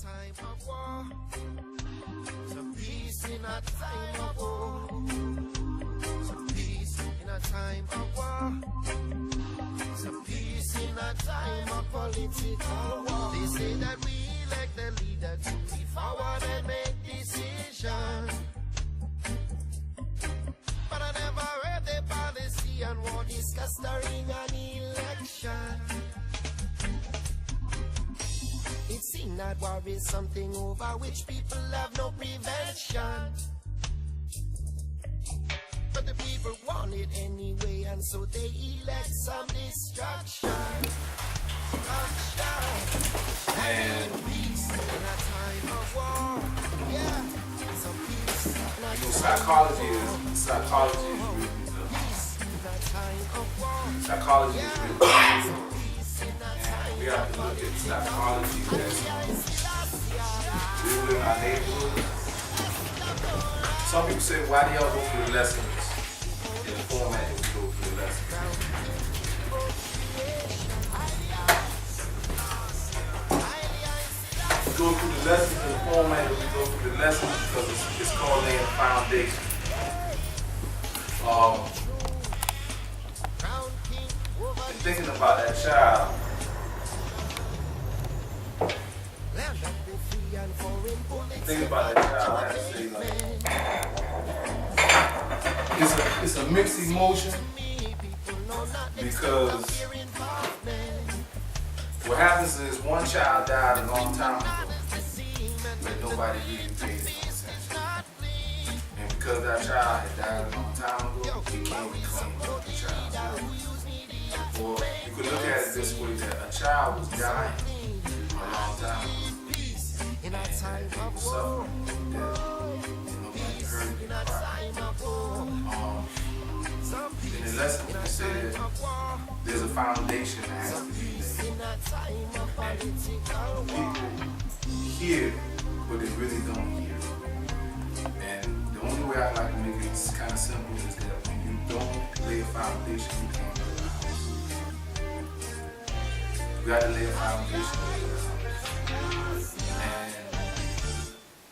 time of war. Some peace in a time of war. Some peace in a time of war. Some peace in a time of political war. They say that we elect the leader to be forward and make decisions. But I never heard the policy and war discussed during an election. It seems that war is something over which people have no prevention. But the people want it anyway, and so they elect some destruction. And peace in a time of war. Yeah, some peace in a time of war. Psychology is really good. Psychology is really good. And we have to look at psychology that's real in our neighborhood. Some people say, why do y'all go through the lessons in the format that we go through the lessons? We go through the lessons in the format that we go through the lessons because it's called laying the foundation. And thinking about that child, thinking about that child, I have to say, like, it's a mixed emotion because what happens is one child died a long time ago, but nobody really paid no attention. And because that child had died a long time ago, he can't reclaim the child. Or you could look at it this way, that a child was dying a long time ago. And people suffering from death. And nobody heard it cry. In the lesson, we say that there's a foundation that has to be laid. People hear, but they really don't hear. And the only way I like to make it kind of simple is that when you don't lay a foundation, you can't build a house. You got to lay a foundation. And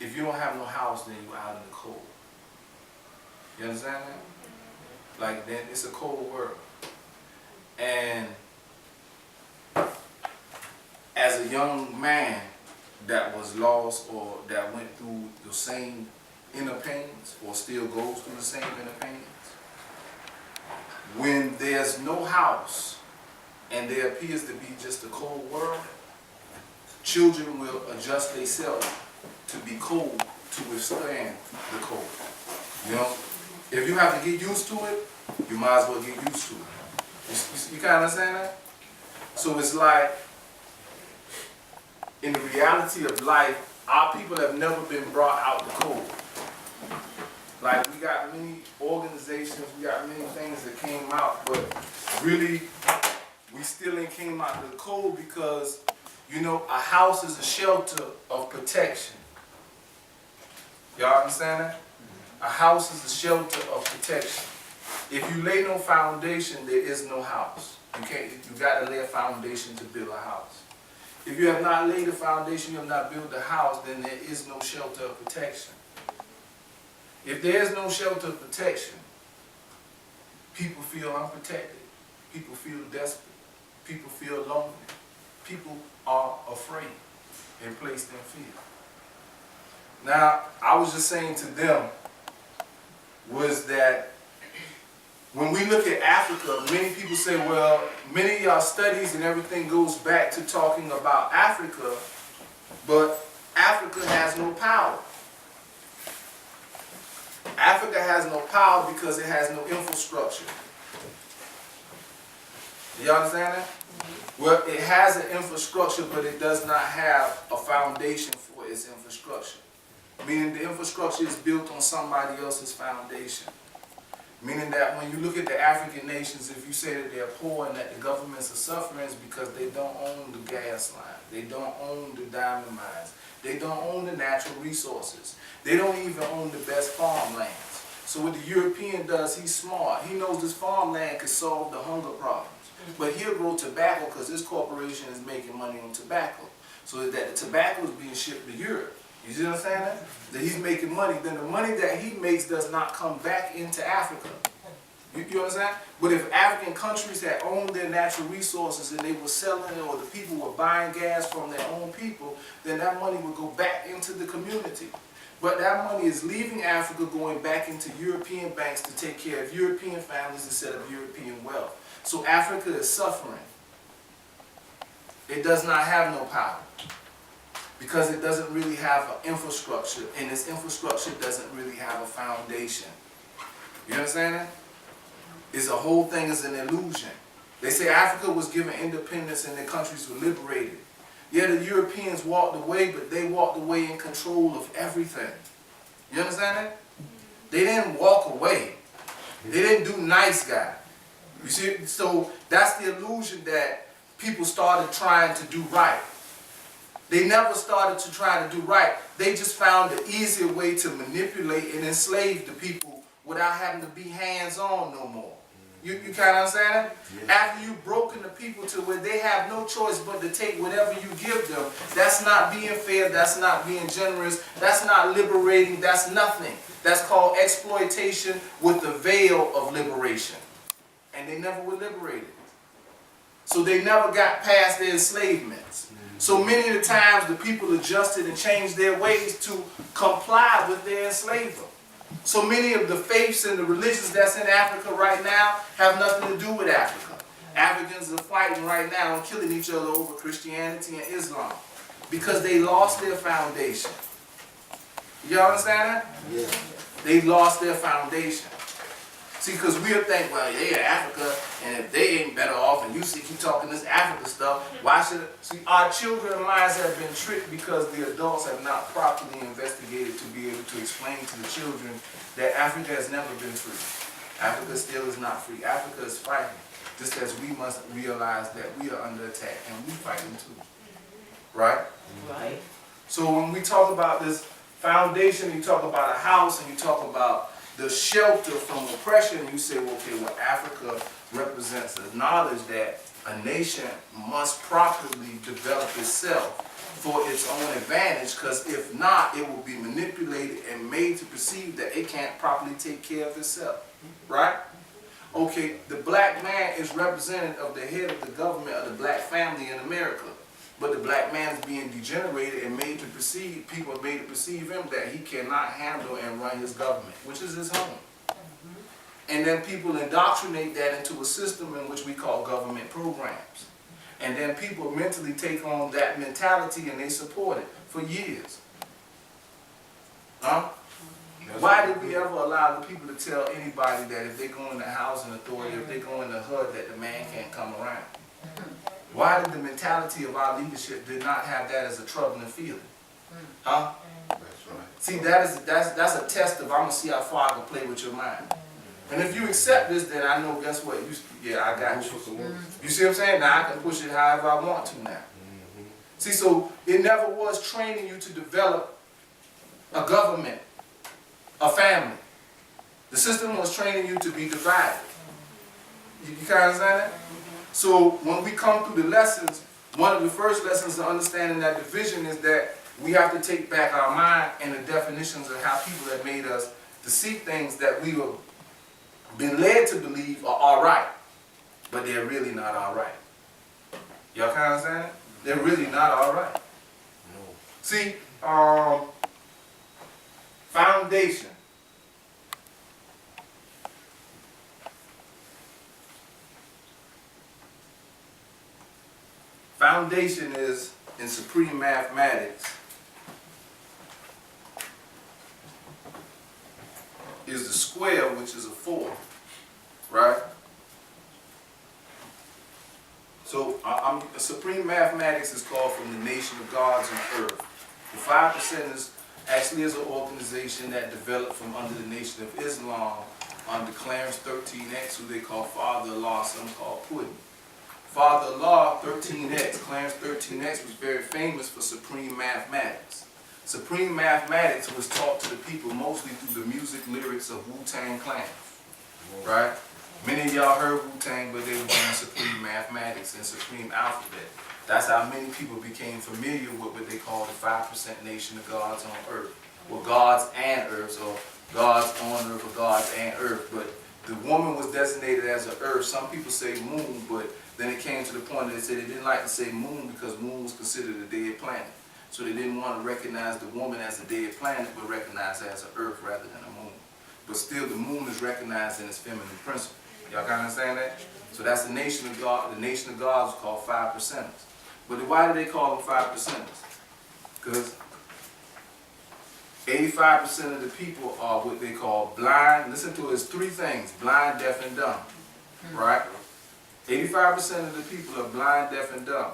if you don't have no house, then you're out in the cold. You understand that? Like, then it's a cold world. And as a young man that was lost or that went through the same inner pains or still goes through the same inner pains, when there's no house and there appears to be just a cold world, children will adjust themselves to be cold to withstand the cold. You know? If you have to get used to it, you might as well get used to it. You kind of understand that? So it's like, in the reality of life, our people have never been brought out the cold. Like, we got many organizations, we got many things that came out, but really, we still ain't came out of the cold because, you know, a house is a shelter of protection. Y'all understand that? A house is a shelter of protection. If you lay no foundation, there is no house. You got to lay a foundation to build a house. If you have not laid a foundation, you have not built a house, then there is no shelter of protection. If there is no shelter of protection, people feel unprotected. People feel desperate. People feel lonely. People are afraid and placed in fear. Now, I was just saying to them was that when we look at Africa, many people say, well, many of y'all studies and everything goes back to talking about Africa, but Africa has no power. Africa has no power because it has no infrastructure. Do you understand that? Well, it has an infrastructure, but it does not have a foundation for its infrastructure. Meaning the infrastructure is built on somebody else's foundation. Meaning that when you look at the African nations, if you say that they're poor and that the governments are suffering, it's because they don't own the gas line. They don't own the diamond mines. They don't own the natural resources. They don't even own the best farmlands. So what the European does, he's smart. He knows this farmland could solve the hunger problems. But he'll grow tobacco because this corporation is making money on tobacco. so that the tobacco is being shipped to Europe. You see what I'm saying? That he's making money. Then the money that he makes does not come back into Africa. You understand? But if African countries had owned their natural resources and they were selling it, or the people were buying gas from their own people, then that money would go back into the community. But that money is leaving Africa, going back into European banks to take care of European families instead of European wealth. So Africa is suffering. It does not have no power because it doesn't really have an infrastructure, and its infrastructure doesn't really have a foundation. You understand that? The whole thing is an illusion. They say Africa was given independence and the countries were liberated. Yeah, the Europeans walked away, but they walked away in control of everything. You understand that? They didn't walk away. They didn't do nice guy. You see? So that's the illusion that people started trying to do right. They never started to try to do right. They just found the easier way to manipulate and enslave the people without having to be hands-on no more. You kind of understand that? Yeah. After you've broken the people to where they have no choice but to take whatever you give them, that's not being fair, that's not being generous, that's not liberating, that's nothing. That's called exploitation with the veil of liberation. And they never were liberated. So they never got past their enslavements. So many of the times the people adjusted and changed their ways to comply with their enslaver. So many of the faiths and the religions that's in Africa right now have nothing to do with Africa. Africans are fighting right now and killing each other over Christianity and Islam because they lost their foundation. You understand that? Yeah. They lost their foundation. See, because we'll think, well, yeah, Africa, and if they ain't better off, and you see, keep talking this Africa stuff, why should it? See, our children's minds have been tricked because the adults have not properly investigated to be able to explain to the children that Africa has never been free. Africa still is not free. Africa is fighting, just as we must realize that we are under attack, and we're fighting too. Right? Right. So when we talk about this foundation, you talk about a house, and you talk about the shelter from oppression, you say, well, okay, well, Africa represents the knowledge that a nation must properly develop itself for its own advantage, because if not, it will be manipulated and made to perceive that it can't properly take care of itself, right? Okay, the black man is representative of the head of the government of the black family in America. But the black man is being degenerated and made to perceive, people are made to perceive him that he cannot handle and run his government, which is his home. And then people indoctrinate that into a system in which we call government programs. And then people mentally take on that mentality and they support it for years. Huh? Why did we ever allow the people to tell anybody that if they go in the housing authority, if they go in the HUD, that the man can't come around? Why did the mentality of our leadership did not have that as a troubling feeling? Huh? That's right. See, that's a test of I'm going to see how far I can play with your mind. And if you accept this, then I know, guess what? Yeah, I got you. You see what I'm saying? Now I can push it however I want to now. See, so it never was training you to develop a government, a family. The system was training you to be divided. You kind of understand that? So when we come through the lessons, one of the first lessons of understanding that division is that we have to take back our mind and the definitions of how people have made us to see things that we have been led to believe are all right, but they're really not all right. Y'all kind of understand it? They're really not all right. No. See, foundation. Foundation is, in supreme mathematics, is the square, which is a 4, right? So supreme mathematics is called from the nation of gods on earth. The 5% actually is an organization that developed from under the Nation of Islam under Clarence 13X, who they call Father Allah, some call Puddin. Father Allah, 13X, Clarence 13X, was very famous for supreme mathematics. Supreme mathematics was taught to the people mostly through the music lyrics of Wu-Tang Clan, right? Many of y'all heard Wu-Tang, but they were doing supreme mathematics and supreme alphabet. That's how many people became familiar with what they call the 5% nation of gods on earth. Well, gods and earth, or gods on earth, or gods and earth. But the woman was designated as an earth. Some people say moon, but then it came to the point that they said they didn't like to say moon because moon was considered a dead planet. So they didn't want to recognize the woman as a dead planet, but recognize her as an earth rather than a moon. But still, the moon is recognized in its feminine principle. Y'all can understand that? So that's the nation of God. The nation of gods is called 5%ers. But why do they call them 5%ers? Because 85% of the people are what they call blind. Listen to it, it's three things: blind, deaf, and dumb. Right? 85% of the people are blind, deaf, and dumb.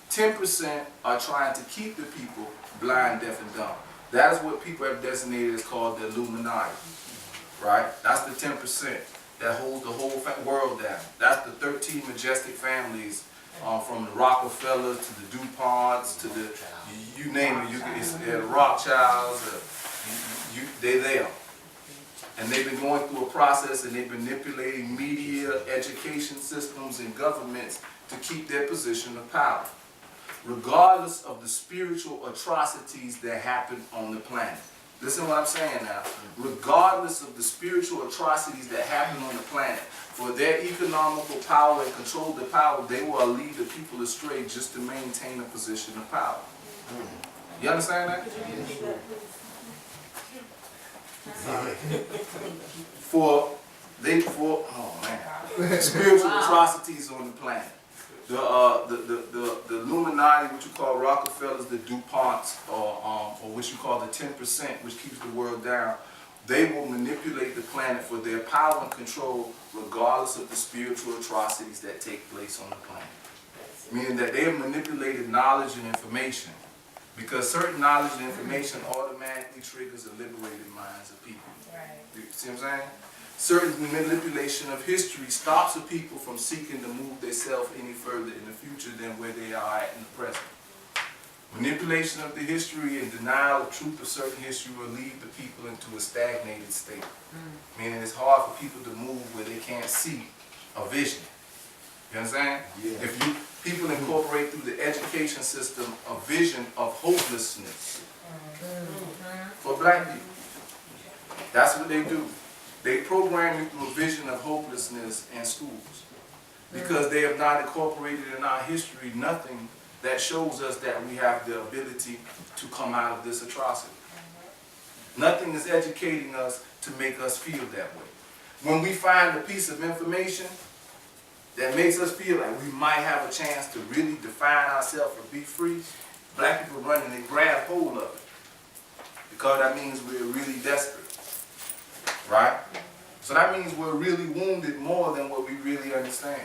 10% are trying to keep the people blind, deaf, and dumb. That is what people have designated as called the Illuminati. Right? That's the 10% that holds the whole world down. That's the 13 majestic families, from the Rockefellers to the DuPonts to the, you name it, it's the Rothschilds, they're there. And they've been going through a process, and they're manipulating media, education systems, and governments to keep their position of power, regardless of the spiritual atrocities that happen on the planet. Listen to what I'm saying now. Regardless of the spiritual atrocities that happen on the planet, for their economical power and control of the power, they will lead the people astray just to maintain a position of power. You understand that? Spiritual atrocities on the planet. The Illuminati, what you call Rockefellers, the DuPonts, or what you call the 10%, which keeps the world down, they will manipulate the planet for their power and control regardless of the spiritual atrocities that take place on the planet. Meaning that they have manipulated knowledge and information, because certain knowledge and information automatically triggers the liberated minds of people. You see what I'm saying? Certain manipulation of history stops the people from seeking to move themselves any further in the future than where they are at in the present. Manipulation of the history and denial of truth of certain history will lead the people into a stagnated state. Meaning it's hard for people to move where they can't see a vision. You understand? Yeah. If people incorporate through the education system a vision of hopelessness for black people, that's what they do. They program you through a vision of hopelessness in schools, because they have not incorporated in our history nothing that shows us that we have the ability to come out of this atrocity. Nothing is educating us to make us feel that way. When we find a piece of information that makes us feel like we might have a chance to really define ourselves or be free, black people run and they grab hold of it, because that means we're really desperate. Right? So that means we're really wounded more than what we really understand.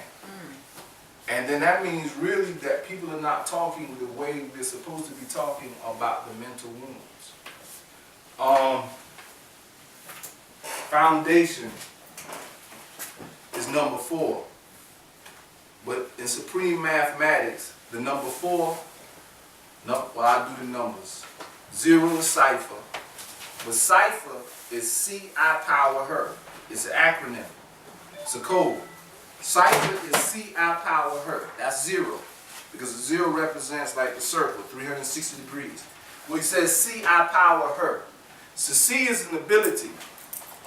And then that means really that people are not talking the way we're supposed to be talking about the mental wounds. Foundation is number 4. But in supreme mathematics, the number 4, I do the numbers. 0 is Cypher. But Cypher is C-I power her. It's an acronym. It's a code. Cypher is C-I power her. That's 0. Because the 0 represents like the circle, 360 degrees. Well, he says C-I power her. So C is an ability.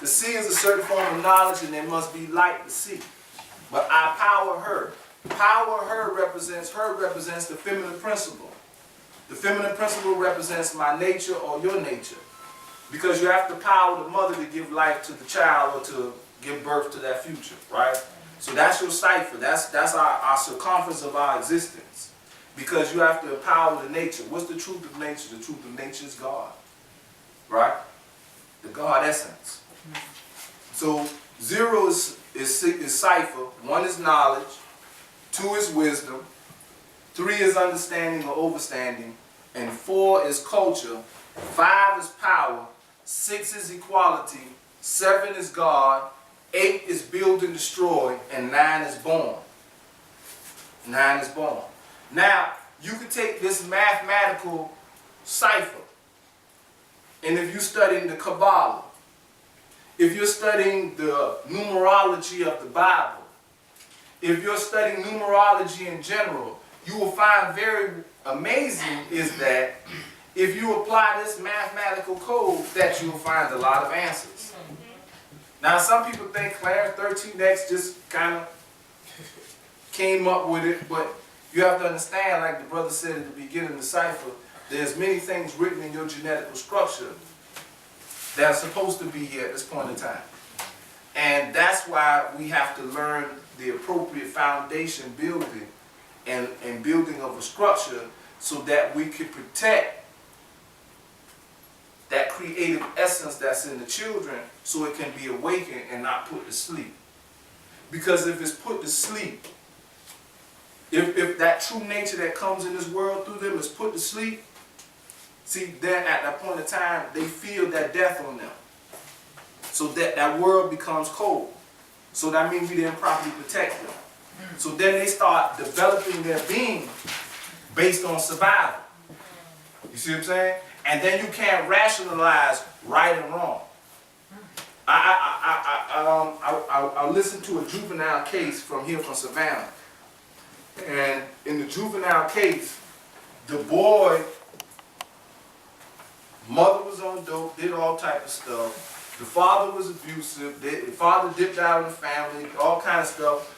The C is a certain form of knowledge, and there must be light to see. But I power her. Power her represents the feminine principle. The feminine principle represents my nature or your nature. Because you have to power the mother to give life to the child or to give birth to that future, right? So that's your cipher. That's our circumference of our existence. Because you have to empower the nature. What's the truth of nature? The truth of nature is God, right? The God essence. So 0 is cipher. 1 is knowledge. 2 is wisdom. 3 is understanding or overstanding. And 4 is culture. 5 is power. 6 is equality. 7 is God. 8 is build and destroy. And 9 is born. 9 is born. Now, you could take this mathematical cipher, and if you're studying the Kabbalah, if you're studying the numerology of the Bible, if you're studying numerology in general, you will find very amazing is that if you apply this mathematical code, that you'll find a lot of answers. Now, some people think Clarence 13X just kind of came up with it, but you have to understand, like the brother said at the beginning of the Cypher, there's many things written in your genetical structure that are supposed to be here at this point in time. And that's why we have to learn the appropriate foundation building and building of a structure so that we can protect that creative essence that's in the children so it can be awakened and not put to sleep. Because if it's put to sleep, if that true nature that comes in this world through them is put to sleep, see, then at that point in time, they feel that death on them. So that world becomes cold. So that means we didn't properly protect them. So then they start developing their being based on survival. You see what I'm saying? And then you can't rationalize right and wrong. I listened to a juvenile case from Savannah. And in the juvenile case, the boy, mother was on dope, did all type of stuff. The father was abusive. The father dipped out of the family, all kind of stuff.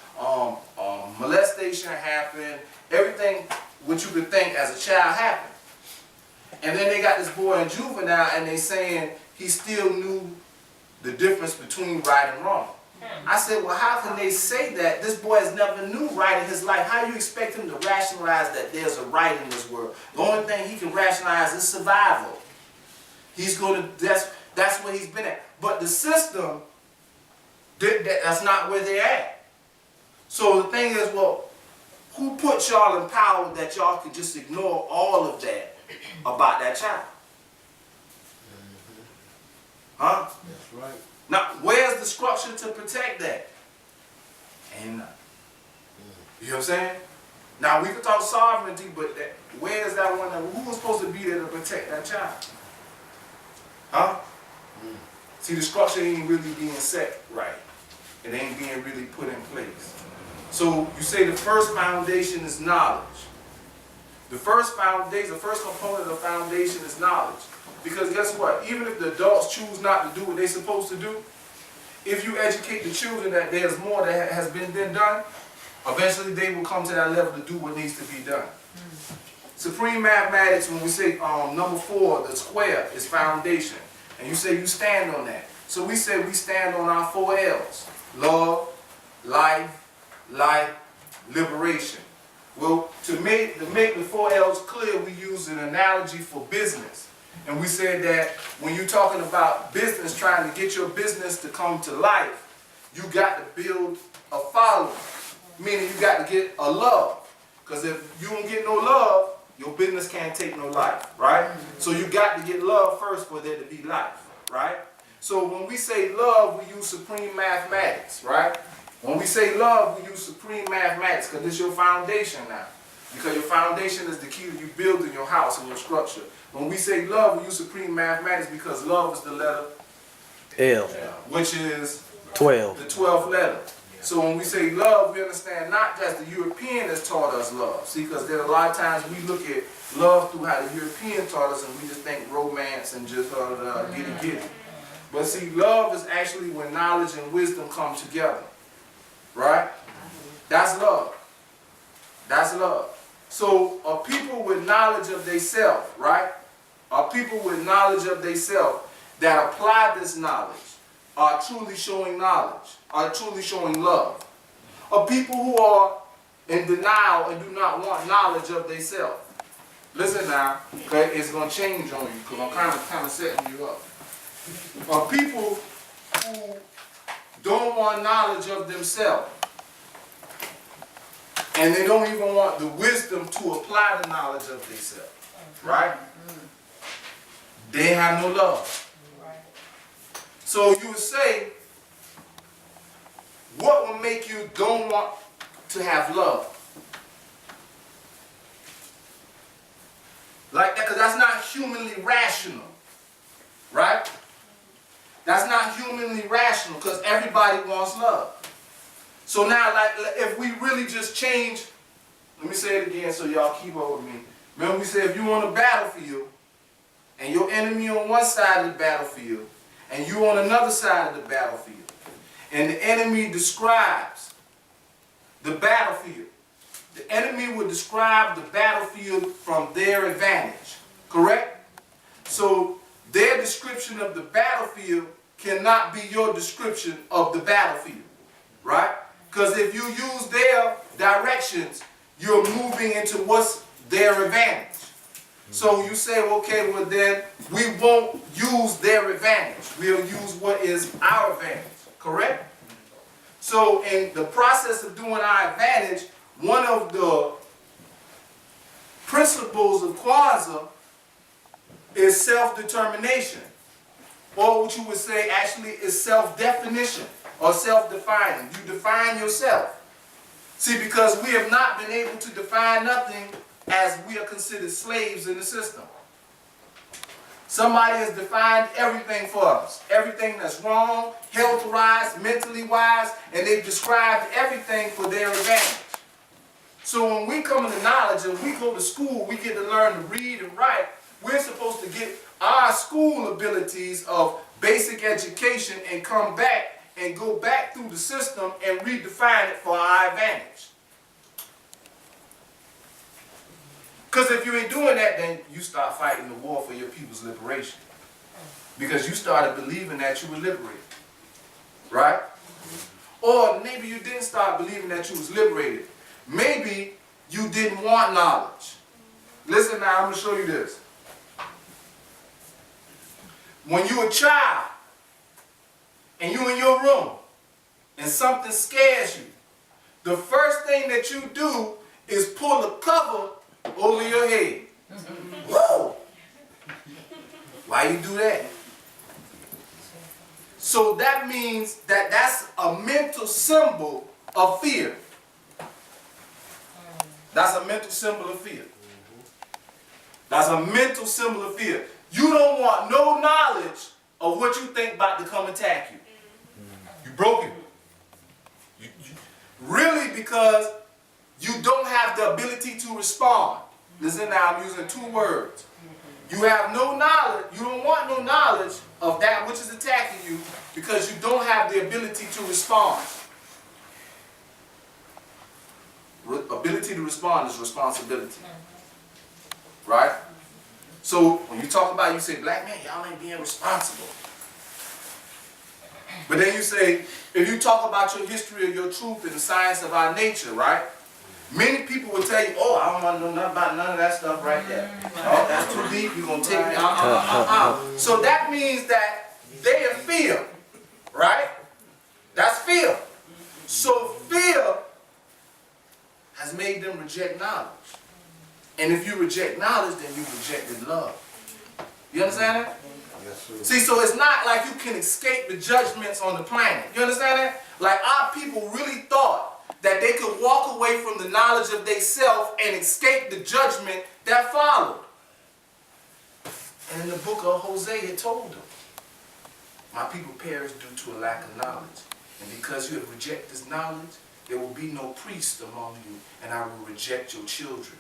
Molestation happened. Everything what you could think as a child happened. And then they got this boy in juvenile and they saying he still knew the difference between right and wrong. I said, well, how can they say that? This boy has never knew right in his life. How do you expect him to rationalize that there's a right in this world? The only thing he can rationalize is survival. He's going to, that's where he's been at. But the system, that's not where they're at. So the thing is, well, who put y'all in power that y'all could just ignore all of that about that child? Huh? That's right. Now, where's the structure to protect that? Ain't none. You know what I'm saying? Now, we can talk sovereignty, but where's that one? Who was supposed to be there to protect that child? Huh? See, the structure ain't really being set right. It ain't being really put in place. So, you say the first foundation is knowledge. The first foundation, the first component of the foundation is knowledge. Because guess what? Even if the adults choose not to do what they're supposed to do, if you educate the children that there's more that has been done, eventually they will come to that level to do what needs to be done. Supreme mathematics, when we say number 4, the square, is foundation. And you say you stand on that. So we say we stand on our 4 L's. Love, life, light, liberation. Well, to make the 4 L's clear, we use an analogy for business. And we said that when you're talking about business, trying to get your business to come to life, you got to build a following. Meaning you got to get a love. Because if you don't get no love, your business can't take no life, right? So you got to get love first for there to be life, right? So when we say love, we use supreme mathematics, right? When we say love, we use supreme mathematics because it's your foundation now. Because your foundation is the key to you building your house and your structure. When we say love, we use supreme mathematics because love is the letter L, which is 12. the 12th letter. So when we say love, we understand not just the European has taught us love. See, because there are a lot of times we look at love through how the European taught us and we just think romance and just giddy. But see, love is actually when knowledge and wisdom come together. Right? That's love. That's love. So a people with knowledge of themselves, right? A people with knowledge of themselves that apply this knowledge are truly showing knowledge, are truly showing love. A people who are in denial and do not want knowledge of themselves. Listen now, okay? It's going to change on you because I'm kind of setting you up. A people who don't want knowledge of themselves. And they don't even want the wisdom to apply the knowledge of themselves. Right? They have no love. So you would say, what will make you don't want to have love? Like that, because that's not humanly rational. Right? That's not humanly rational because everybody wants love. So now, like, if we really just change Let me say it again so y'all keep up with me. Remember we said if you're on a battlefield and your enemy on one side of the battlefield and you on another side of the battlefield and the enemy describes the battlefield, the enemy would describe the battlefield from their advantage, correct? So their description of the battlefield cannot be your description of the battlefield, right? Because if you use their directions, you're moving into what's their advantage. So you say, okay, well then we won't use their advantage. We'll use what is our advantage, correct? So in the process of doing our advantage, one of the principles of Kwanzaa is self-determination. Or what you would say actually is self-definition or self-defining. You define yourself. See, because we have not been able to define nothing as we are considered slaves in the system. Somebody has defined everything for us. Everything that's wrong, health-wise, mentally-wise, and they've described everything for their advantage. So when we come into knowledge and we go to school, we get to learn to read and write. We're supposed to get our school abilities of basic education and come back and go back through the system and redefine it for our advantage. Because if you ain't doing that, then you start fighting the war for your people's liberation. Because you started believing that you were liberated. Right? Or maybe you didn't start believing that you was liberated. Maybe you didn't want knowledge. Listen now, I'm going to show you this. When you're a child and you're in your room and something scares you, the first thing that you do is pull the cover over your head. Whoa! Why you do that? So that means that that's a mental symbol of fear. That's a mental symbol of fear. That's a mental symbol of fear. You don't want no knowledge of what you think about to come attack you. You broken. Really, because you don't have the ability to respond. Listen now, I'm using two words. You have no knowledge, you don't want no knowledge of that which is attacking you because you don't have the ability to respond. Ability to respond is responsibility. Right? So when you talk about it, you say, black man, y'all ain't being responsible. But then you say, if you talk about your history of your truth and the science of our nature, right? Many people will tell you, oh, I don't want to know nothing about none of that stuff right there. Oh, that's too deep, you're going to take me. So that means that they are fear, right? That's fear. So fear has made them reject knowledge. And if you reject knowledge, then you rejected love. You understand that? Yes, sir. See, so it's not like you can escape the judgments on the planet. You understand that? Like our people really thought that they could walk away from the knowledge of themselves and escape the judgment that followed. And in the book of Hosea, it told them, my people perish due to a lack of knowledge. And because you have rejected this knowledge, there will be no priest among you, and I will reject your children.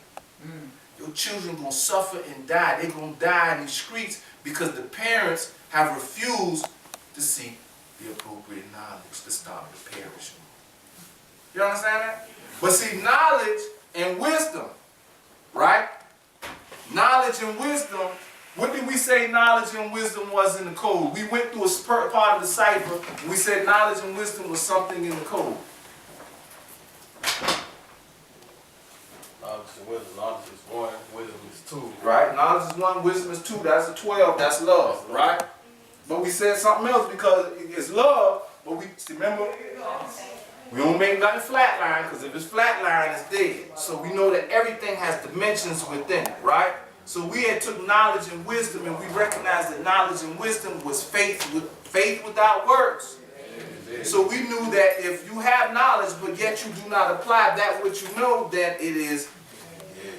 Your children are going to suffer and die. They're going to die in these streets because the parents have refused to seek the appropriate knowledge to stop the perishing. You understand that? But see, knowledge and wisdom, right? Knowledge and wisdom, what did we say knowledge and wisdom was in the code? We went through a part of the Cypher, and we said knowledge and wisdom was something in the code. Knowledge is 1, wisdom is 2. Right? Knowledge is 1, wisdom is 2. That's a 12. That's love, right? But we said something else because it's love, but we, remember, we don't make nothing flatline because if it's flatline, it's dead. So we know that everything has dimensions within it, right? So we had took knowledge and wisdom and we recognized that knowledge and wisdom was faith without works. So we knew that if you have knowledge but yet you do not apply that which you know, then it is.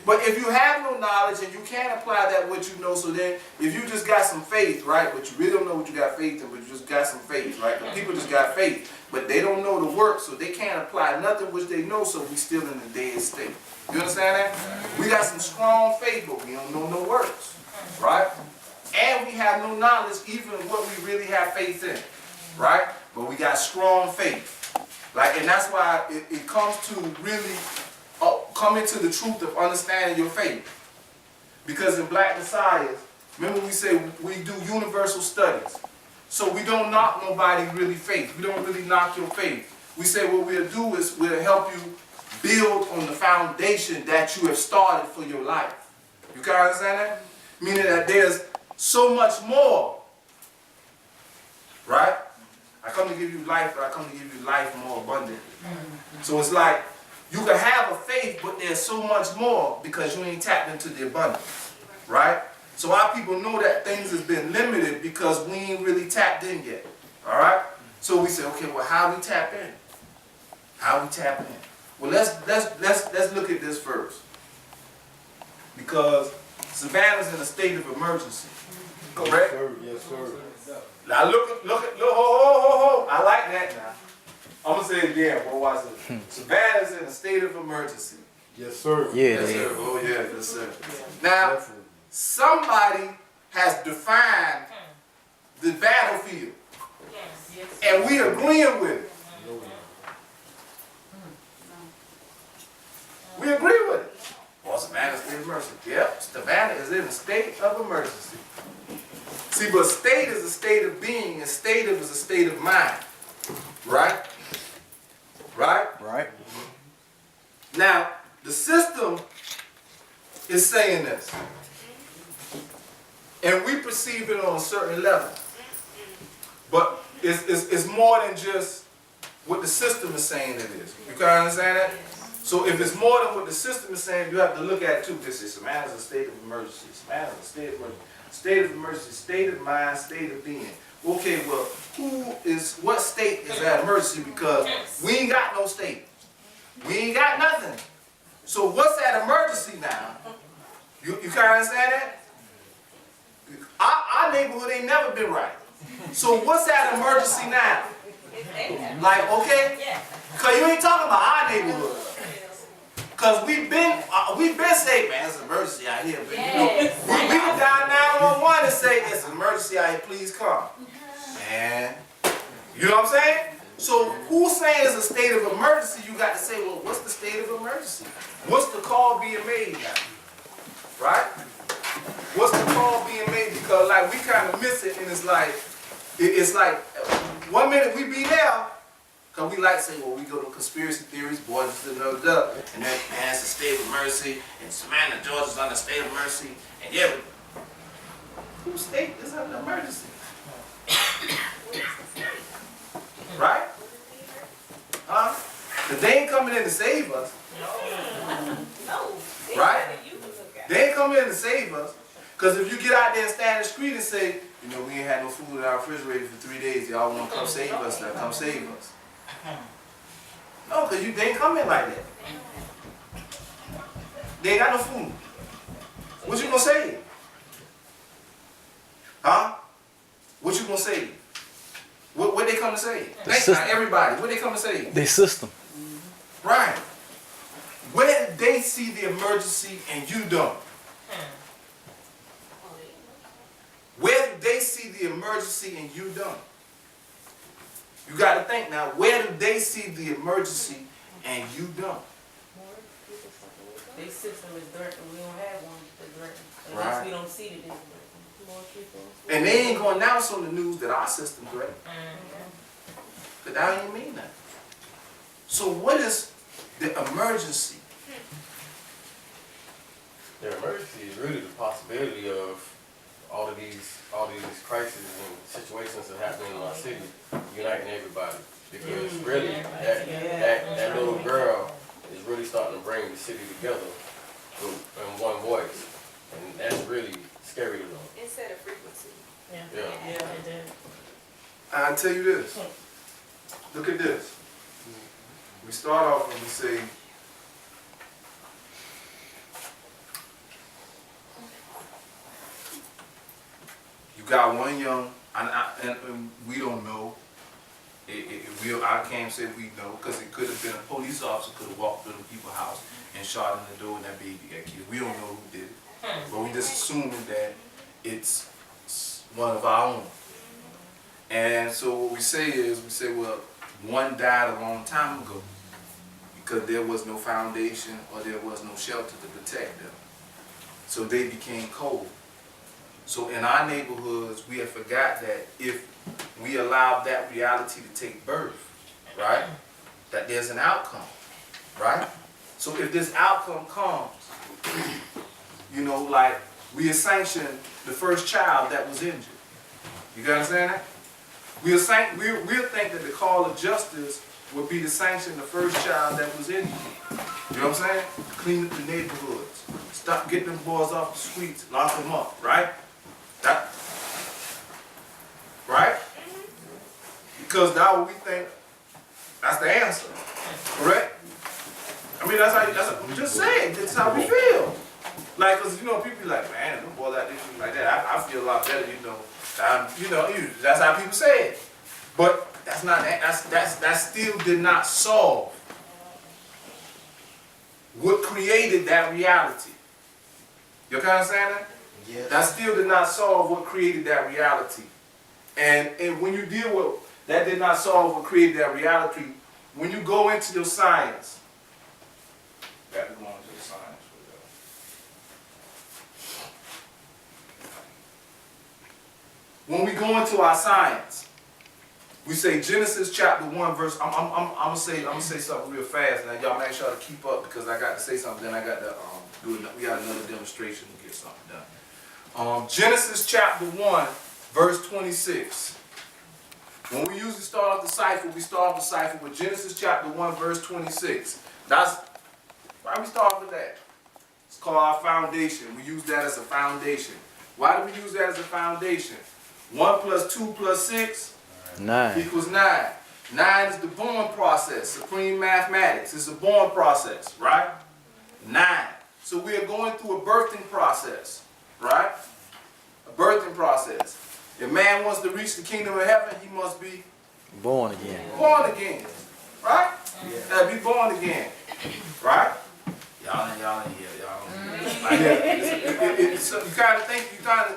But if you have no knowledge and you can't apply that which you know, so then if you just got some faith, right, but you really don't know what you got faith in, but you just got some faith, right? The people just got faith, but they don't know the work, so they can't apply nothing which they know, so we still in the dead state. You understand that? We got some strong faith, but we don't know no works, right? And we have no knowledge even of what we really have faith in, right? But we got strong faith. Like, and that's why it comes to really coming to the truth of understanding your faith. Because in Black Messiahs, remember we say we do universal studies. So we don't knock nobody really faith. We don't really knock your faith. We say what we'll do is we'll help you build on the foundation that you have started for your life. You can understand that? Meaning that there's so much more. Right? I come to give you life, but I come to give you life more abundantly. So it's like you can have a faith, but there's so much more because you ain't tapped into the abundance. Right? So our people know that things has been limited because we ain't really tapped in yet. All right? So we say, okay, well, how we tap in? How we tap in? Well, let's look at this first. Because Savannah's in a state of emergency. Correct? Yes, sir. Now ho. I like that now. I'm gonna say it again, boy, watch it. Savannah's in a state of emergency. Yes, sir. Yeah, Yes, sir. Oh yeah, yes, sir. Now, somebody has defined the battlefield. And we agreeing with it. We agree with it. Well, Savannah's in emergency. Yep, Savannah is in a state of emergency. See, but state is a state of being, and state is a state of mind. Right? Right? Right. Now, the system is saying this. And we perceive it on a certain level. But it's more than just what the system is saying it is. You can understand that? So if it's more than what the system is saying, you have to look at it too. This is Savannah's a state of emergency. Savannah's a state of emergency. State of emergency, state of mind, state of being. Okay, well, what state is that emergency? Because we ain't got no state. We ain't got nothing. So what's that emergency now? You kind of understand that? Our neighborhood ain't never been right. So what's that emergency now? Like, okay? Because you ain't talking about our neighborhood. Because we've been saying, man, it's an emergency out here. But, you know, we can dial 911 and say, it's an emergency out here, please come. Man, you know what I'm saying? So who's saying it's a state of emergency? You got to say, well, what's the state of emergency? What's the call being made now? Right? What's the call being made? Because like we kind of miss it, and it's like 1 minute we be there, because we like to say, well, we go to conspiracy theories, boy, this is another duck, and then, man, it's a state of emergency, and Savannah Georgia's on a state of emergency, and yeah, but whose state is under emergency? Right? Huh? Because they ain't coming in to save us. No. Right? They ain't coming in to save us. Because if you get out there and stand in the street and say, you know, we ain't had no food in our refrigerator for 3 days, y'all want to come save us, now come save us. No, because they ain't come in like that. They ain't got no food. What you gonna say? Huh? What you gonna say? What they come to say? Thanks, not everybody. What they come to say? Their system. Right. Where did they see the emergency and you don't? Where do they see the emergency and you don't? You got to think now, where do they see the emergency and you don't? Their system is dirt and we don't have one that's dirt. At Right. least we don't see it as dirt. And they ain't going to announce on the news that our system's great. Because that ain't mean that. So what is the emergency? The emergency is really the possibility of all of these crises and situations that happen in our city, uniting everybody. Because really, that little girl is really starting to bring the city together in one voice. And that's really scary to know. Instead of frequency. Yeah. I'll tell you this. Look at this. We start off and we say, you got one young, and we don't know, I can't say we know, because it could have been a police officer could have walked through the people's house and shot in the door and that baby got killed. We don't know who did it. But we just assuming that it's one of our own. And so what we say, well, one died a long time ago because there was no foundation or there was no shelter to protect them. So they became cold. So in our neighborhoods, we have forgot that if we allow that reality to take birth, right, that there's an outcome, right? So if this outcome comes, you know, like we have sanctioned the first child that was injured. You understand that? We'll think that the call of justice would be to sanction the first child that was injured. You know what I'm saying? Clean up the neighborhoods. Stop getting them boys off the streets. Lock them up, right? Right? Because now we think that's the answer. Correct? I mean, that's how I'm just saying, that's how we feel. Like, because, you know, people be like, man, them boys out there like that, I feel a lot better, you know. That's how people say it. But that's not, that still did not solve what created that reality. You kind of understand that? Yes. That still did not solve what created that reality. And when you deal with, that did not solve what created that reality, when you go into your science, got to go into the science for that. When we go into our science, we say Genesis chapter 1 verse. I'm gonna say something real fast. Now y'all make sure to keep up because I got to say something. Then I got to do it. We got another demonstration to get something done. Genesis chapter 1 verse 26. When we usually start off the cipher, we start off the cipher with Genesis chapter 1 verse 26. That's why we start with that. It's called our foundation. We use that as a foundation. Why do we use that as a foundation? 1 plus 2 plus 6 9 equals 9. 9 is the born process, supreme mathematics. It's a born process, right? 9. So we are going through a birthing process, right? A birthing process. If man wants to reach the kingdom of heaven, he must be born again. Born again, right? Yeah. Be born again, right? Y'all ain't here, y'all. So you kind of think, you kind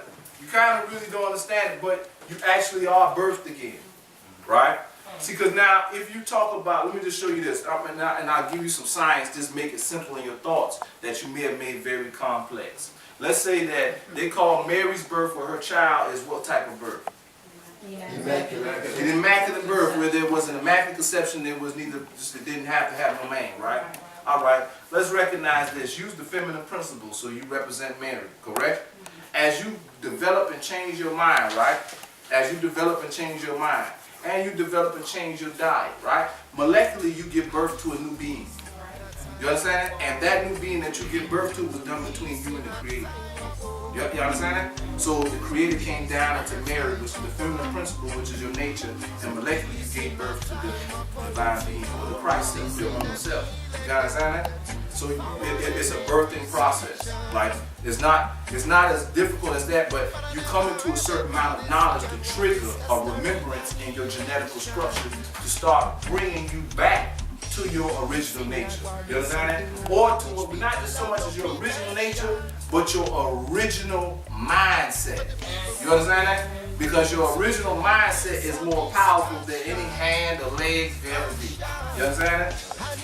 of really don't understand it, but you actually are birthed again, right? See, because now if you talk about, let me just show you this, and I'll give you some science, just make it simple in your thoughts that you may have made very complex. Let's say that they call Mary's birth for her child is what type of birth? Immaculate. An immaculate birth, where there was an immaculate conception, there was neither, it didn't have to have no man, right? All right, let's recognize this. Use the feminine principle, so you represent Mary, correct? As you develop and change your mind, right? As you develop and change your mind, and you develop and change your diet, right? Molecularly, you give birth to a new being. You understand that? And that new being that you give birth to was done between you and the Creator. You understand that? So the Creator came down into Mary, which is the feminine principle, which is your nature, and molecularly you gave birth to the divine being, or the Christ self, your own self. You understand that? So it's a birthing process. Like it's not as difficult as that, but you come into a certain amount of knowledge to trigger a remembrance in your genetical structure to start bringing you back to your original nature. You understand that? Or to not just so much as your original nature, but your original mindset. You understand that? Because your original mindset is more powerful than any hand or leg can ever be. You understand that?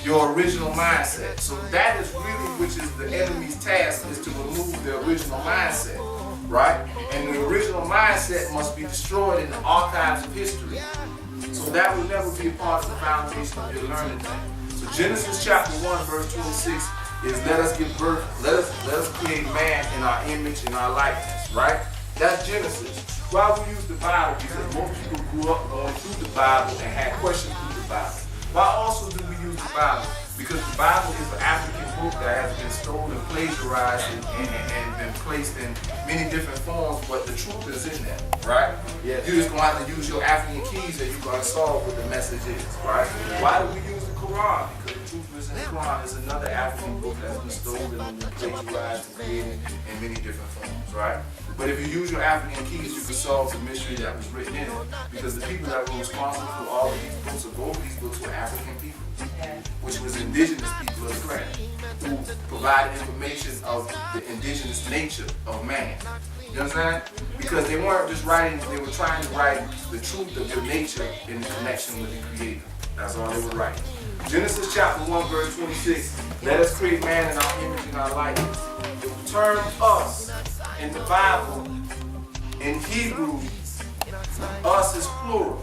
Your original mindset. So that is really, which is the enemy's task, is to remove the original mindset. Right? And the original mindset must be destroyed in the archives of history. So that will never be a part of the foundation of your learning thing. So Genesis chapter 1 verse 26 is let us give birth, let us create man in our image and our likeness, right? That's Genesis. Why we use the Bible? Because most people grew up going through the Bible and had questions through the Bible. Why also do we use the Bible? Because the Bible is an African book that has been stolen, plagiarized, and been placed in many different forms, but the truth is in there, right? Yeah. You're just going to have to use your African keys and you're going to solve what the message is, right? Why do we use the Quran? Because the Truth in the Quran is another African book that's been stolen and been plagiarized and created in many different forms, right? But if you use your African keys, you can solve the mystery that was written in it, because the people that were responsible for all of these books, or both of these books, were African people, which was indigenous people of the planet, who provided information of the indigenous nature of man. You understand? Because they weren't just writing, they were trying to write the truth of your nature in connection with the Creator. That's all they were writing. Genesis chapter 1, verse 26, let us create man in our image and our likeness. The term us in the Bible, in Hebrew, us is plural.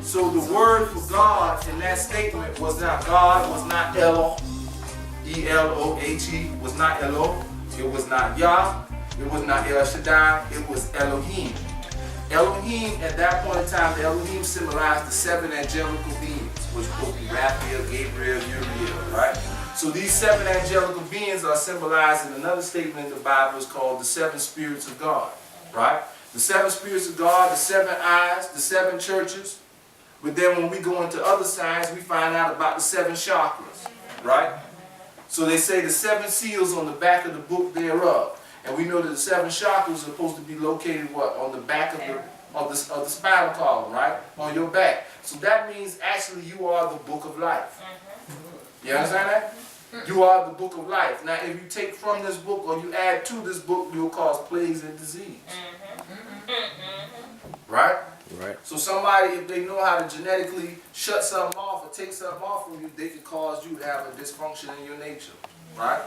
So the word for God in that statement was not God, was not Elo, E-L-O-H-E, was not Elo, it was not Yah, it was not El Shaddai, it was Elohim. Elohim, at that point in time, the Elohim symbolized the 7 angelical beings, which would be Raphael, Gabriel, Uriel, right? So these 7 angelical beings are symbolized in another statement in the Bible is called the 7 spirits of God, right? The 7 spirits of God, the 7 eyes, the 7 churches. But then when we go into other science, we find out about the 7 chakras, right? So they say the 7 seals on the back of the book thereof. And we know that the 7 chakras are supposed to be located what? On the back of the spinal column, right? On your back. So that means actually you are the book of life. You understand that? You are the book of life. Now if you take from this book or you add to this book, you'll cause plagues and disease. Right? Right. So somebody, if they know how to genetically shut something off or take something off from you, they can cause you to have a dysfunction in your nature. Right?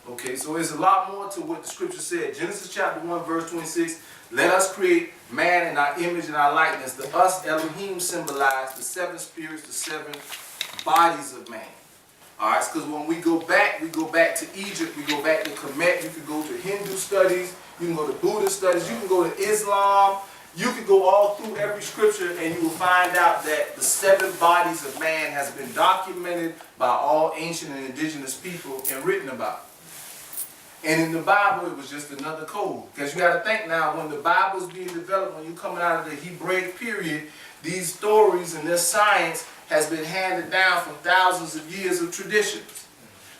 Okay, so there's a lot more to what the scripture said. Genesis chapter 1, verse 26, let us create man in our image and our likeness. The us, Elohim, symbolize the 7 spirits, the 7 bodies of man. Alright, because when we go back to Egypt, we go back to Kemet, you can go to Hindu studies, you can go to Buddhist studies, you can go to Islam, you can go all through every scripture and you will find out that the 7 bodies of man has been documented by all ancient and indigenous people and written about. And in the Bible, it was just another code. Because you got to think now, when the Bible is being developed, when you're coming out of the Hebraic period, these stories and this science has been handed down from thousands of years of traditions.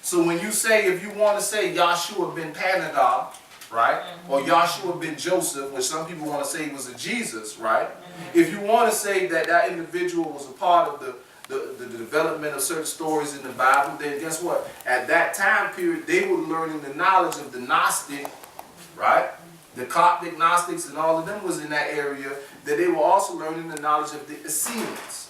So when you say, if you want to say Yahshua ben Panadar, right? Or Yahshua ben Joseph, which some people want to say was a Jesus, right? If you want to say that that individual was a part of the development of certain stories in the Bible, then guess what? At that time period, they were learning the knowledge of the Gnostic, right? The Coptic Gnostics and all of them was in that area, that they were also learning the knowledge of the Essenes.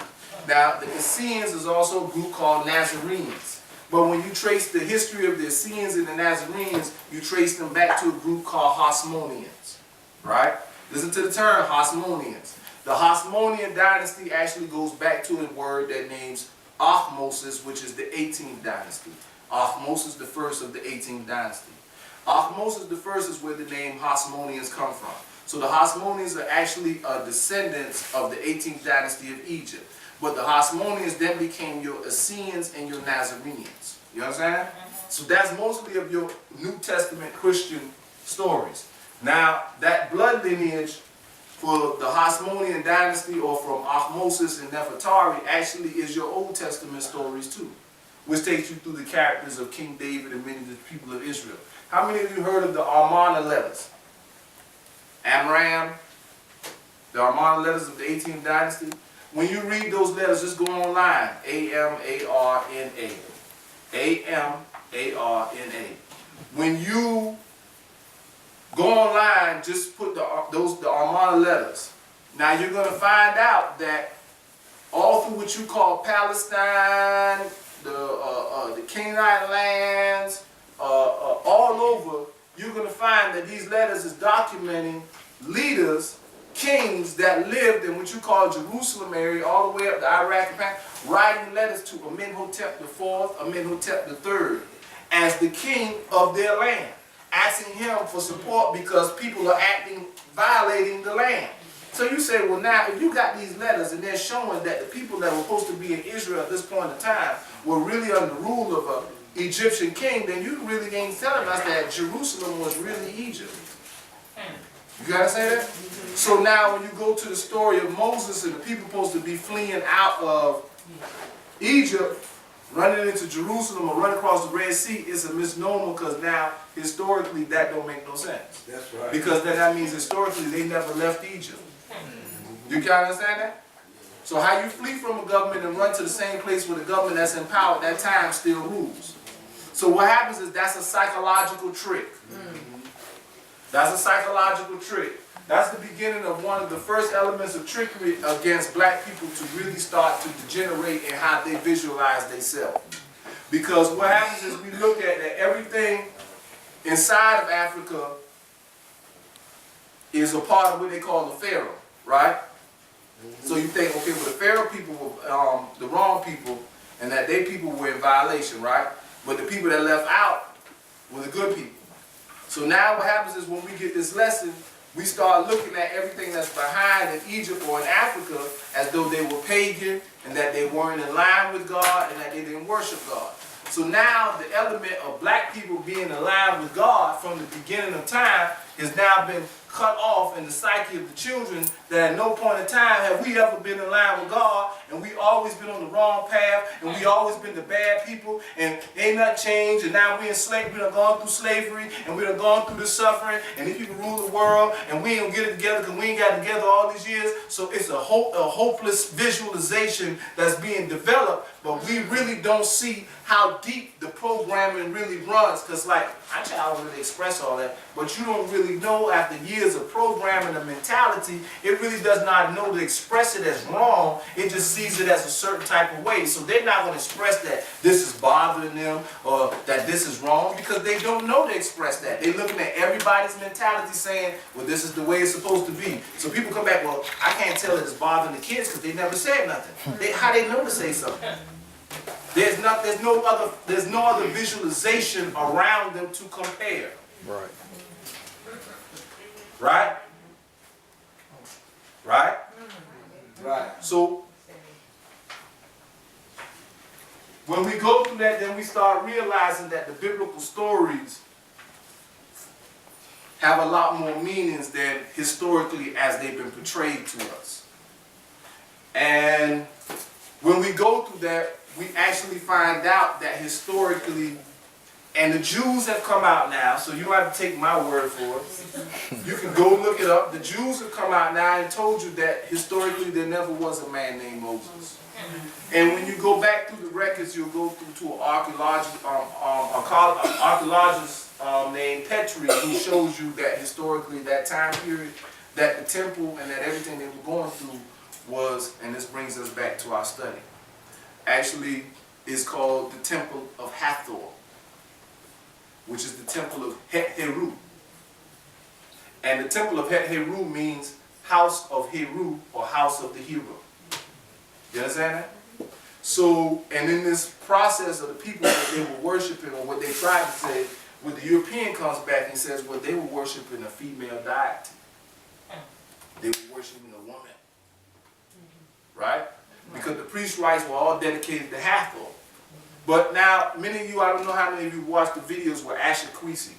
Now, the Essenes is also a group called Nazarenes. But when you trace the history of the Essenes and the Nazarenes, you trace them back to a group called Hasmoneans, right? Listen to the term Hasmoneans. The Hasmonean dynasty actually goes back to a word that names Alkhemist, which is the 18th dynasty. Alkhemist, the first of the 18th dynasty. Alkhemist, the first, is where the name Hasmoneans come from. So the Hasmoneans are actually descendants of the 18th dynasty of Egypt. But the Hasmoneans then became your Essenes and your Nazarenes. You understand? So that's mostly of your New Testament Christian stories. Now, that blood lineage for the Hasmonean dynasty or from Ahmosis and Nefertari actually is your Old Testament stories too, which takes you through the characters of King David and many of the people of Israel. How many of you heard of the Amarna letters? Amram, the Amarna letters of the 18th dynasty. When you read those letters, just go online, A-M-A-R-N-A. A-M-A-R-N-A. When you go online, just put the Amarna letters. Now you're going to find out that all through what you call Palestine, the Canaanite lands, all over, you're going to find that these letters is documenting leaders, kings that lived in what you call Jerusalem area, all the way up to Iraq and Pakistan, writing letters to Amenhotep IV, Amenhotep III, as the king of their land, asking him for support because people are violating the land. So you say, well now, if you got these letters and they're showing that the people that were supposed to be in Israel at this point in time were really under the rule of an Egyptian king, then you really ain't telling us that Jerusalem was really Egypt. You gotta say that? So now when you go to the story of Moses and the people supposed to be fleeing out of Egypt, running into Jerusalem or running across the Red Sea is a misnomer because now, historically, that don't make no sense. That's right. Because then that means historically they never left Egypt. You can understand that? So how you flee from a government and run to the same place where the government that's in power at that time still rules. So what happens is that's a psychological trick. That's a psychological trick. That's the beginning of one of the first elements of trickery against black people to really start to degenerate in how they visualize themselves. Because what happens is we look at that everything inside of Africa is a part of what they call the Pharaoh, right? So you think, okay, well the Pharaoh people were the wrong people and that they people were in violation, right? But the people that left out were the good people. So now what happens is when we get this lesson, we start looking at everything that's behind in Egypt or in Africa as though they were pagan and that they weren't in line with God and that they didn't worship God. So now the element of black people being in line with God from the beginning of time has now been cut off in the psyche of the children, that at no point in time have we ever been in line with God, and we always been on the wrong path, and we always been the bad people, and ain't nothing changed, and now we enslaved, we done gone through slavery, and we done gone through the suffering, and these people rule the world, and we ain't gonna get it together because we ain't got together all these years. So it's a hopeless visualization that's being developed, but we really don't see how deep the programming really runs, because like, I try to really express all that, but you don't really know after years of programming a mentality, it really does not know to express it as wrong, it just sees it as a certain type of way. So they're not going to express that this is bothering them or that this is wrong because they don't know to express that. They're looking at everybody's mentality saying, well, this is the way it's supposed to be. So people come back, well, I can't tell that it's bothering the kids because they never said nothing. How they know to say something? There's no other visualization around them to compare. Right. Right? Right? Right. So when we go through that, then we start realizing that the biblical stories have a lot more meanings than historically as they've been portrayed to us. And when we go through that, we actually find out that historically, and the Jews have come out now, so you don't have to take my word for it. You can go look it up. The Jews have come out now and told you that historically there never was a man named Moses. And when you go back through the records, you'll go through to an archaeologist named Petrie, who shows you that historically that time period, that the temple and that everything they were going through was, and this brings us back to our study, actually is called the Temple of Hathor, which is the Temple of Het-Heru. And the Temple of Het-Heru means house of Heru or house of the hero. You understand that? So, and in this process of the people that they were worshiping, or what they tried to say, when the European comes back and says, well, they were worshiping a female deity. They were worshiping a woman. Right? Because the priest rites were all dedicated to Hathor. But now, many of you, I don't know how many of you watched the videos with Asher Kwesi.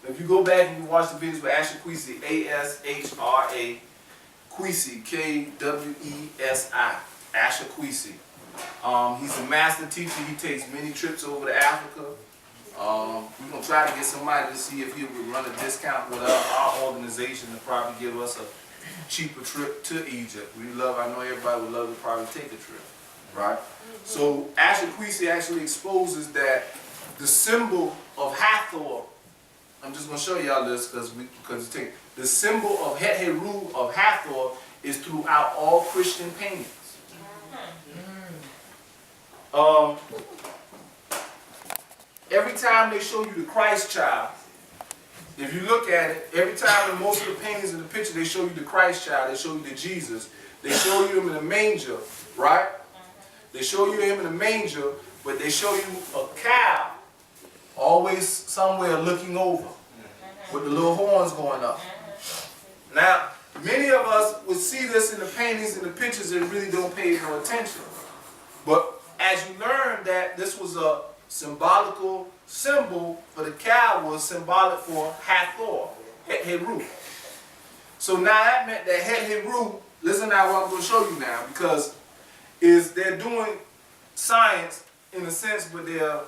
If you go back and you watch the videos with Asher Kwesi, A-S-H-R-A, Kwesi, K-W-E-S-I, Asher Kwesi. He's a master teacher. He takes many trips over to Africa. We're going to try to get somebody to see if he would run a discount with our organization to probably give us a cheaper trip to Egypt. I know everybody would love to probably take a trip, right? So Asher Kwesi actually exposes that the symbol of Hathor, I'm just going to show y'all this because the symbol of Het-Heru of Hathor is throughout all Christian paintings. Every time they show you the Christ child, if you look at it, every time in most of the paintings in the picture, they show you the Christ child, they show you the Jesus, they show you him in a manger, right? They show you him in a manger, but they show you a cow always somewhere looking over with the little horns going up. Now, many of us would see this in the paintings and the pictures and really don't pay no attention. But as you learn that this was a symbolical symbol for the cow was symbolic for Hathor, Het-Heru. So now that meant that Het-Heru, listen now what I'm going to show you now, because is they're doing science in a sense, but they're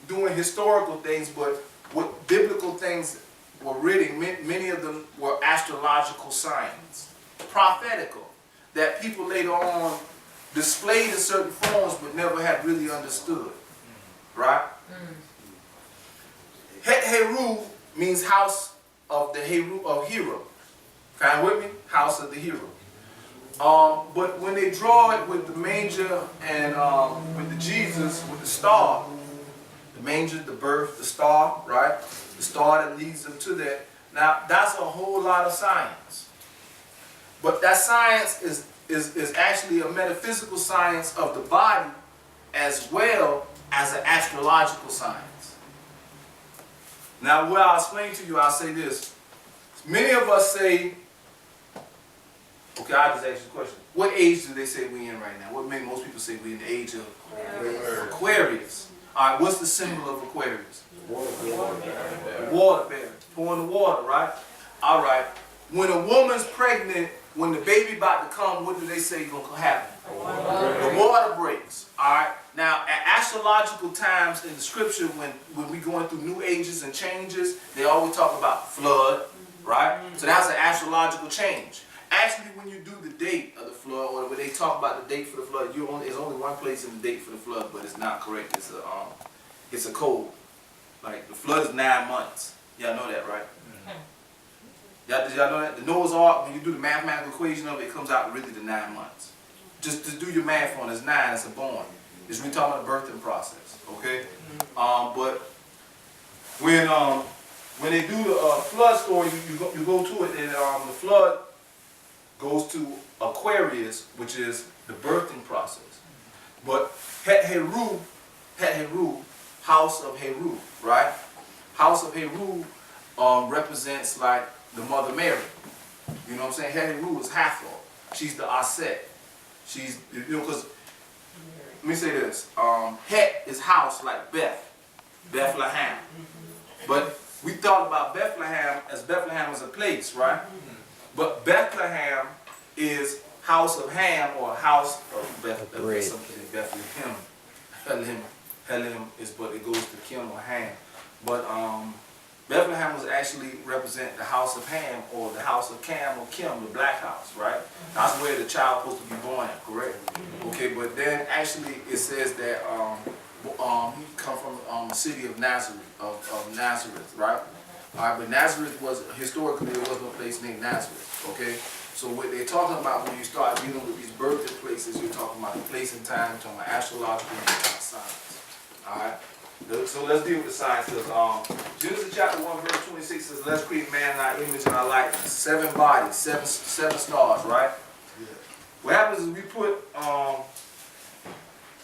doing historical things, but what biblical things were written, many of them were astrological signs, prophetical, that people later on displayed in certain forms but never had really understood, right? Het-Heru means house of the hero. Kind of with me? House of the hero. But when they draw it with the manger and with the Jesus, with the star, the manger, the birth, the star, right? The star that leads them to that. Now, that's a whole lot of science. But that science is actually a metaphysical science of the body as well as an astrological science. Now, what I'll explain to you, I'll say this. Many of us say, okay, I'll just ask you a question. What age do they say we're in right now? Most people say we're in the age of Aquarius. All right, what's the symbol of Aquarius? Water bearer. Pouring the water, right? All right. When a woman's pregnant, when the baby about to come, what do they say is going to happen? The water breaks. All right. Now, at astrological times in the scripture, when we're going through new ages and changes, they always talk about flood, right? So that's an astrological change. Actually, when you do the date of the flood, or when they talk about the date for the flood, there's only one place in the date for the flood, but it's not correct. It's a code. Like the flood is 9 months. Y'all know that, right? Did y'all know that? The Noah's Ark, when you do the mathematical equation of it, it comes out really to 9 months. Just do your math on it. It's 9. It's a born. It's we talking about the birthing process, okay? But when they do the flood story, you go to it, and the flood goes to Aquarius, which is the birthing process. But Het-Heru, house of Heru, right? House of Heru represents like the Mother Mary. You know what I'm saying? Het-Heru is Hathor. She's the Aset. She's, because, let me say this. Het is house like Bethlehem. But we thought about Bethlehem as a place, right? But Bethlehem is house of Ham, or house of Bethlehem. Bethlehem is, but it goes to Kim or Ham. But Bethlehem was actually represent the house of Ham, or the house of Cam or Kim, the black house, right? That's where the child supposed to be born at, correct? Okay, but then actually it says that he come from the city of Nazareth, right? All right, but Nazareth was, historically, there was no place named Nazareth, okay? So what they're talking about when you start dealing with these birthing places, you're talking about the place and time, you're talking about astrological and science, all right? So let's deal with the science, because Genesis chapter 1, verse 26 says, let's create man in our image and our likeness. 7 bodies, seven stars, right? Yeah. What happens is we put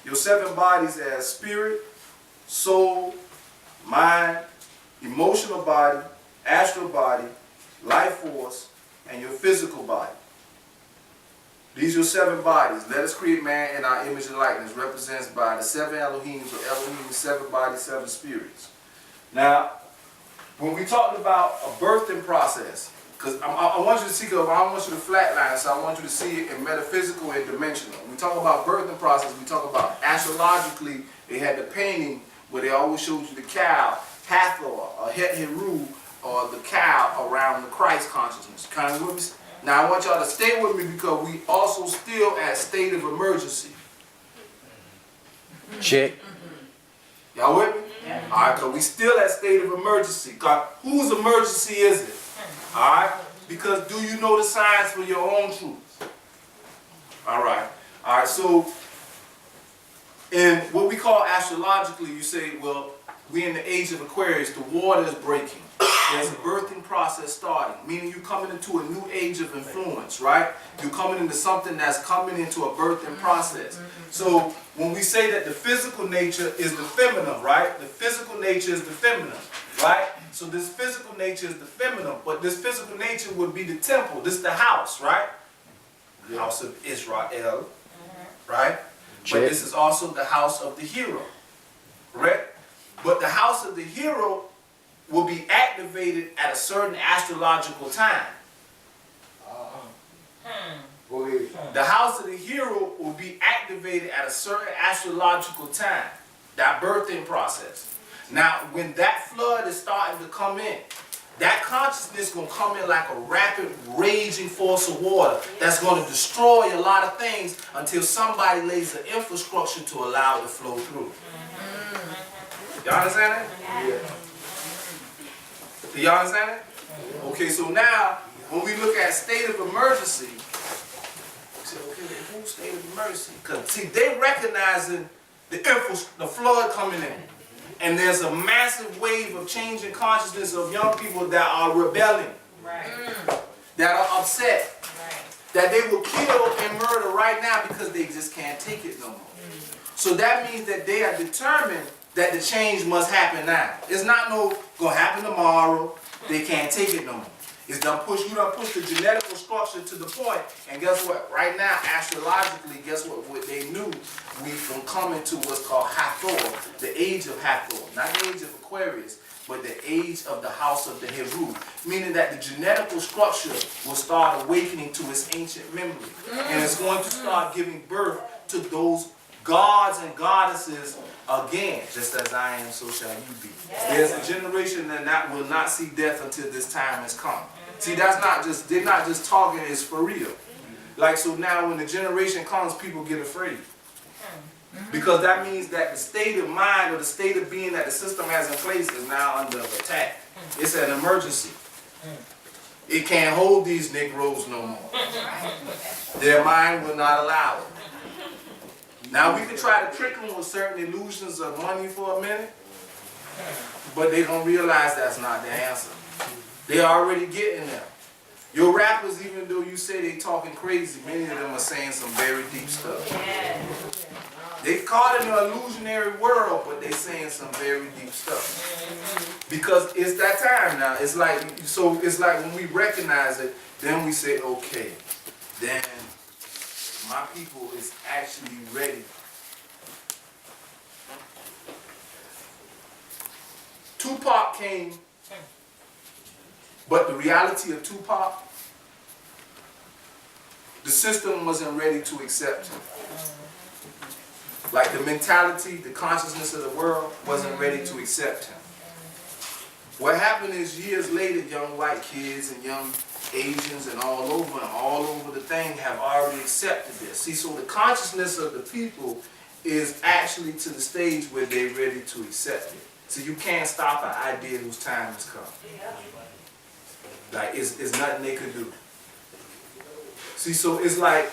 your 7 bodies as spirit, soul, mind, emotional body, astral body, life force, and your physical body. These are your 7 bodies. Let us create man in our image and likeness, represented by the 7 Elohims, or Elohim, 7 bodies, 7 spirits. Now, when we talked about a birthing process, because I want you to see, I don't want you to flatline, so I want you to see it in metaphysical and dimensional. When we talk about birthing process, we talk about astrologically, they had the painting where they always showed you the cow, Hathor, or Het-Heru, or the cow around the Christ consciousness. Kind of with me? Now I want y'all to stay with me, because we also still at state of emergency. Check. Y'all with me? Yeah. All right, because we still at state of emergency. Whose emergency is it? All right? Because do you know the science for your own truth? All right. All right, so in what we call astrologically, you say, well, we're in the age of Aquarius, the water is breaking. There's a birthing process starting, meaning you're coming into a new age of influence, right? You're coming into something that's coming into a birthing process. So when we say that the physical nature is the feminine, right? The physical nature is the feminine, right? So this physical nature is the feminine, but this physical nature would be the temple. This is the house, right? The house of Israel, right? But this is also the house of the hero, correct? But the house of the hero will be activated at a certain astrological time. Go ahead. The house of the hero will be activated at a certain astrological time, that birthing process. Now, when that flood is starting to come in, that consciousness is going to come in like a rapid, raging force of water that's going to destroy a lot of things until somebody lays the infrastructure to allow it to flow through. Y'all understand that? Yeah. Do y'all understand that? Okay, so now, when we look at state of emergency, we say, okay, who's state of emergency? Because, see, they recognizing the flood coming in. And there's a massive wave of changing consciousness of young people that are rebelling, that are upset, that they will kill and murder right now because they just can't take it no more. So that means that they are determined that the change must happen now. It's not gonna happen tomorrow. They can't take it no more. It's you done push the genetical structure to the point, and guess what? Right now, astrologically, guess what they knew? We from coming to what's called Hathor, the age of Hathor. Not the age of Aquarius, but the age of the house of the Heru. Meaning that the genetical structure will start awakening to its ancient memory. And it's going to start giving birth to those gods and goddesses again. Just as I am, so shall you be. There's a generation that will not see death until this time has come. See, they're not just talking, it's for real. Like, so now when the generation comes, people get afraid. Because that means that the state of mind or the state of being that the system has in place is now under attack. It's an emergency. It can't hold these Negroes no more. Their mind will not allow it. Now we can try to trick them with certain illusions of money for a minute, but they don't realize that's not the answer. They already getting there. Your rappers, even though you say they talking crazy, many of them are saying some very deep stuff. They caught in an illusionary world, but they saying some very deep stuff. Because it's that time now. It's like when we recognize it, then we say, okay, then my people is actually ready. Tupac came, but the reality of Tupac, the system wasn't ready to accept him. Like the mentality, the consciousness of the world wasn't ready to accept him. What happened is years later, young white kids and young Asians and all over the thing have already accepted this. See, so the consciousness of the people is actually to the stage where they're ready to accept it. So you can't stop an idea whose time has come. Like, it's nothing they could do. See, so it's like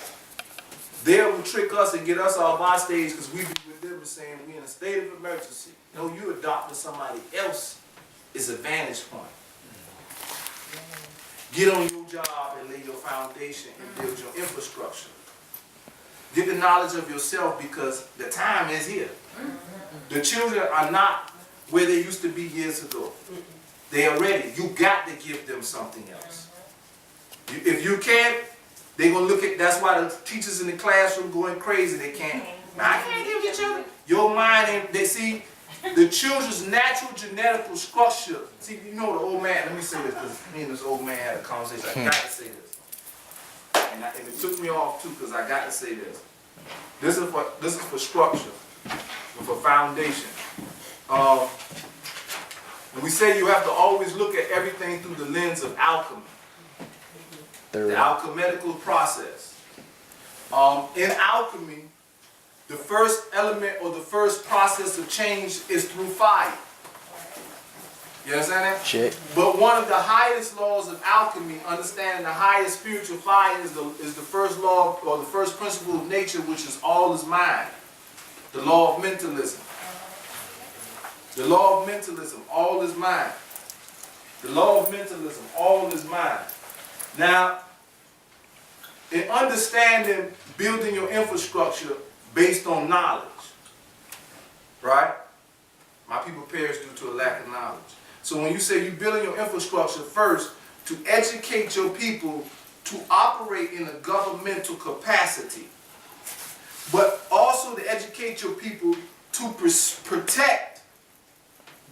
they will trick us and get us off our stage because we be with them saying we're in a state of emergency. No, you adopting somebody else's advantage point. Get on your job and lay your foundation and build your infrastructure. Get the knowledge of yourself because the time is here. The children are not where they used to be years ago. They are ready. You got to give them something else. If you can't, they're going to look at, that's why the teachers in the classroom going crazy. They can't, I can't give you children. Your mind, they see the children's natural genetical structure. See, you know the old man, let me say this because me and this old man had a conversation. I got to say this. And it took me off too because I got to say this. This is for structure, for foundation. And we say you have to always look at everything through the lens of alchemy. The alchemical process. In alchemy, the first element or the first process of change is through fire. You understand that? Check. But one of the highest laws of alchemy, understanding the highest spiritual fire is the first law or the first principle of nature, which is all is mind. The law of mentalism. The law of mentalism, all is mind. The law of mentalism, all is mind. Now, in understanding building your infrastructure based on knowledge, right? My people perish due to a lack of knowledge. So when you say you're building your infrastructure first to educate your people to operate in a governmental capacity, but also to educate your people to protect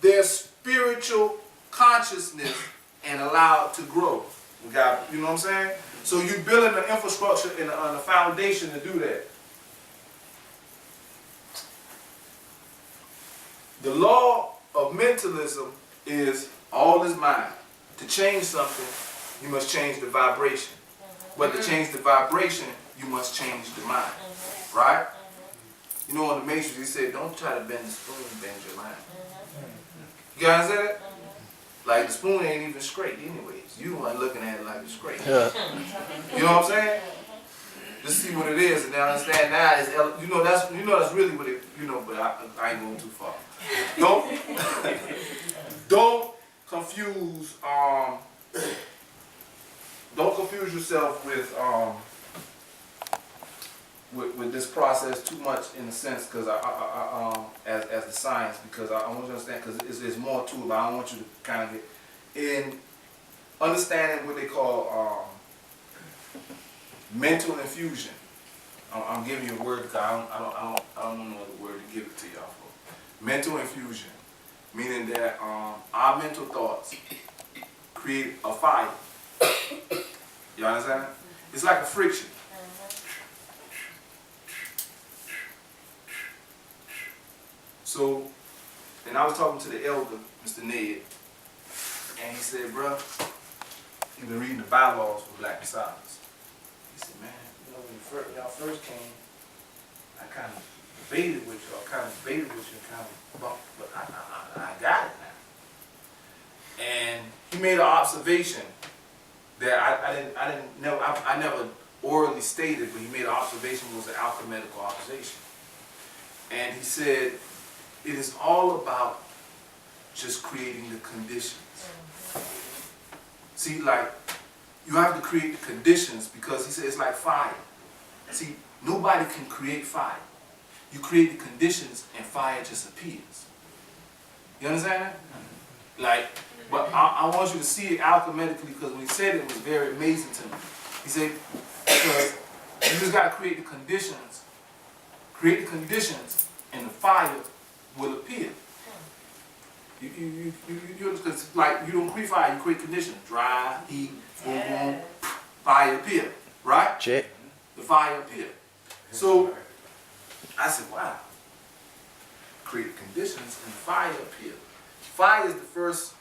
their spiritual consciousness and allow it to grow. You know what I'm saying? So you're building an infrastructure and a foundation to do that. The law of mentalism is all is mind. To change something, you must change the vibration. But to change the vibration, you must change the mind. Right? You know, in the Matrix, he said, don't try to bend the spoon, bend your mind. You guys understand that? Like, the spoon ain't even straight anyways. You the one looking at it like it's straight. You know what I'm saying? Just see what it is, and then understand now is, that's really what it, but I ain't going too far. Don't confuse yourself with this process too much in a sense, because as the science, because I want you to understand, because there's more to it, but I don't want you to kind of get in understanding what they call mental infusion. I'm giving you a word because I don't know no other word to give it to y'all for. Mental infusion, meaning that our mental thoughts create a fire. You understand? It's like a friction. So, and I was talking to the elder, Mr. Ned, and he said, bro, you've been reading the bylaws for Black Disciples. He said, man, when y'all first came, I kind of debated with you, but I got it now. And he made an observation that I never orally stated, but he made an observation, was an alchemical observation. And he said, it is all about just creating the conditions. See, like, you have to create the conditions, because he said it's like fire. See, nobody can create fire. You create the conditions and fire just appears. You understand that? Like, but I want you to see it alchemically, because when he said it, it was very amazing to me. He said, because you just got to create the conditions, and the fire will appear. You like, you don't create fire, you create conditions. Dry, heat, boom, fire appear. Right? Check. The fire appear. So I said, wow. Create conditions and fire appear. Fire is the first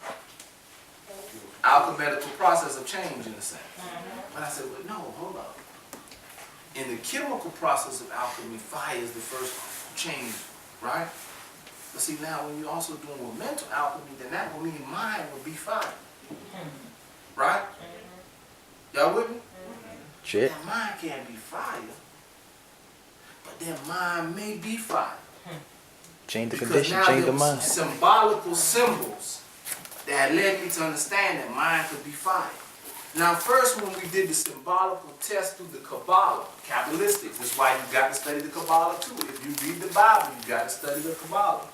alchemical process of change in a sense. But I said, well, no, hold up. In the chemical process of alchemy, fire is the first change, right? But see, now when you're also doing with mental alchemy, then that will mean mind will be fire. Right? Y'all with me? Check. Now, mind can't be fire, but then mind may be fire. Change the Because condition, now change there the was mind. symbolical symbols that led me to understand that mind could be fire. Now, first, when we did the symbolical test through the Kabbalah, Kabbalistic, that's why you got to study the Kabbalah too. If you read the Bible, you got to study the Kabbalah.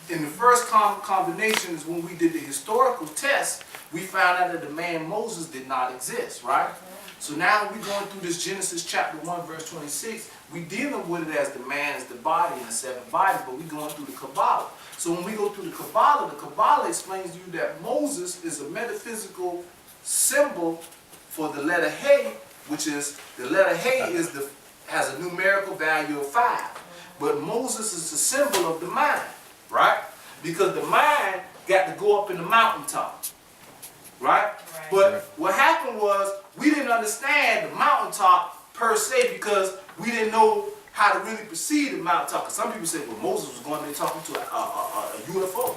In the first combination is when we did the historical test, we found out that the man Moses did not exist, right? So now we're going through this Genesis chapter 1, verse 26. We're dealing with it as the man is the body and the seven bodies, but we're going through the Kabbalah. So when we go through the Kabbalah explains to you that Moses is a metaphysical symbol for the letter He, which is, the letter He has a numerical value of 5. But Moses is the symbol of the mind, right? Because the mind got to go up in the mountaintop, right? But what happened was, we didn't understand the mountaintop per se, because we didn't know how to really perceive the mountaintop. Because some people say, well, Moses was going there talking to a UFO.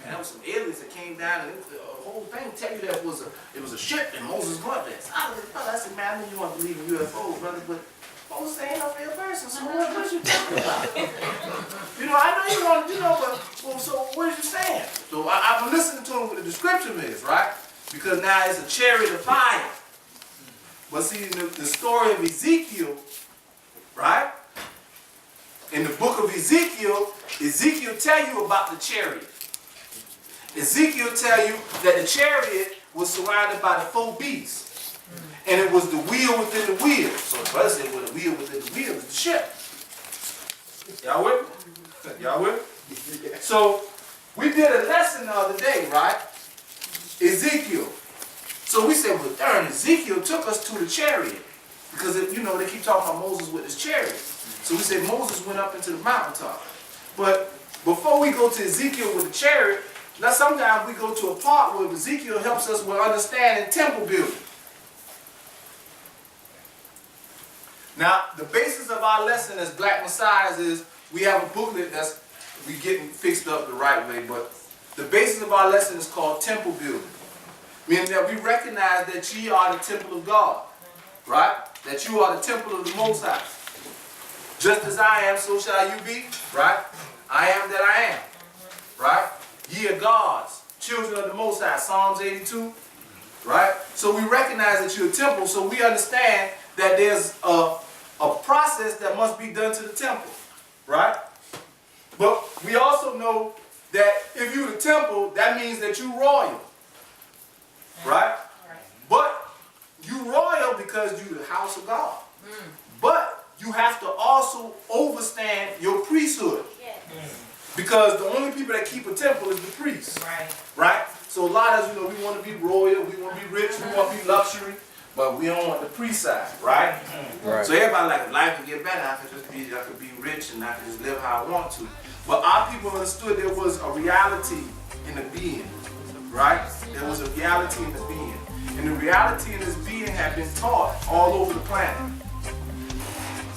And there was some aliens that came down, and the whole thing tell you that it was a ship, and Moses went up there. So I said, man, I know you want to believe in UFOs, brother, but Moses ain't no real person, so what you talking about? I know you want to, but well, so what are you saying? So I'm listening to him what the description is, right? Because now it's a chariot of fire. But see, the story of Ezekiel, right? In the book of Ezekiel tell you about the chariot. Ezekiel tell you that the chariot was surrounded by the 4 beasts. And it was the wheel within the wheel. So the brother said, well, the wheel within the wheel is the ship. Y'all with me? Y'all with me? So we did a lesson the other day, right? Ezekiel. So we said, well, darn, Ezekiel took us to the chariot. Because, you know, they keep talking about Moses with his chariot. So we said Moses went up into the mountaintop. But before we go to Ezekiel with the chariot, now sometimes we go to a part where Ezekiel helps us with understanding temple building. Now, the basis of our lesson as Black Messiahs is we have a booklet that's we getting fixed up the right way, but the basis of our lesson is called temple building. Meaning that we recognize that ye are the temple of God, right? That you are the temple of the Most High. Just as I am, so shall you be, right? I am that I am, right? Ye are God's, children of the Most High, Psalms 82, right? So we recognize that you're a temple, so we understand that there's a process that must be done to the temple, right? But we also know that if you're the temple, that means that you're royal, right? But you royal because you're the house of God. But you have to also overstand your priesthood. Because the only people that keep a temple is the priests. Right? So a lot of us, you know, we want to be royal, we want to be rich, we want to be luxury, but we don't want the priest side, right? So everybody like, if life can get better, I could be rich and I could just live how I want to. But our people understood there was a reality in the being, right? There was a reality in the being. And the reality in this being had been taught all over the planet.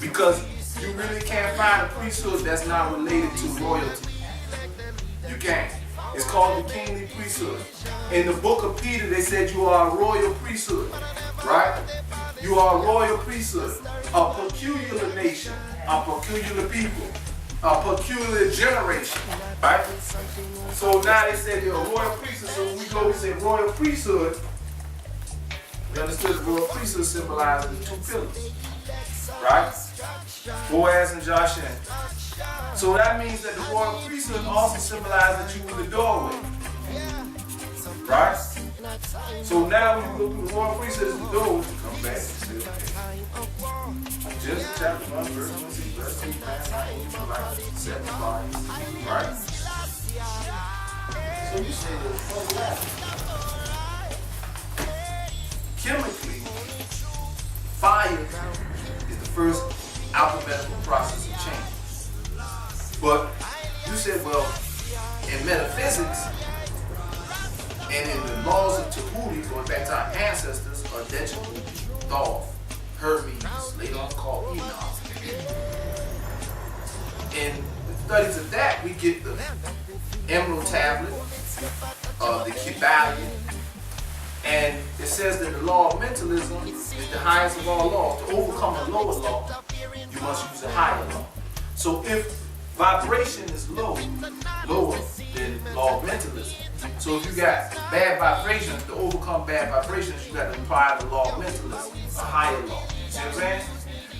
Because you really can't find a priesthood that's not related to royalty. You can't. It's called the kingly priesthood. In the book of Peter, they said you are a royal priesthood, right? You are a royal priesthood, a peculiar nation, a peculiar people, a peculiar generation, right? So now they said you're a royal priesthood, so when we go, we say royal priesthood. We understood the royal priesthood symbolizes the two pillars, right? Boaz and Joshua. So that means that the royal priesthood also symbolizes that you were the doorway, right? So now when you go through the royal priesthood as the doorway, you come back and say, okay, Genesis chapter 1, verse 1, verse 2, like 7 volumes, right? So you say chemically, fire is the first alphabetical process of change. But you said, well, in metaphysics and in the laws of Tahuti, going back to our ancestors, are Dejavu, Thoth, Hermes, later on called Enoch. In the studies of that, we get the Emerald Tablet, the Kybalion, and it says that the law of mentalism is the highest of all laws. To overcome a lower law, you must use a higher law. So if vibration is lower than law of mentalism. So if you got bad vibrations, to overcome bad vibrations, you got to apply the law of mentalism, a higher law. See what I'm saying?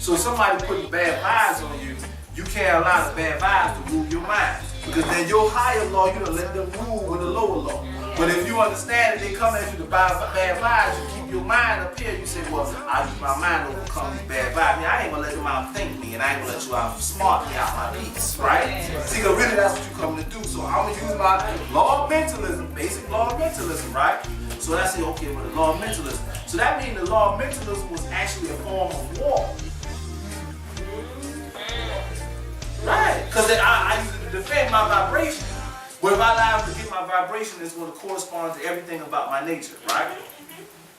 So if somebody putting bad vibes on you, you can't allow the bad vibes to rule your mind. Because then your higher law, you don't let them rule with the lower law. But if you understand that they come at you to buy bad vibes, you keep your mind up here, you say, well, I use my mind to overcome these bad vibes. I mean, I ain't gonna let them outthink me, and I ain't gonna let you outsmart me out my piece, right? See, because really that's what you're coming to do. So I'm gonna use my law of mentalism, basic law of mentalism, right? So I say, okay, well, the law of mentalism. So that means the law of mentalism was actually a form of war. Right, because I use it to defend my vibration. But if I allow to get my vibration, it's going to correspond to everything about my nature, right?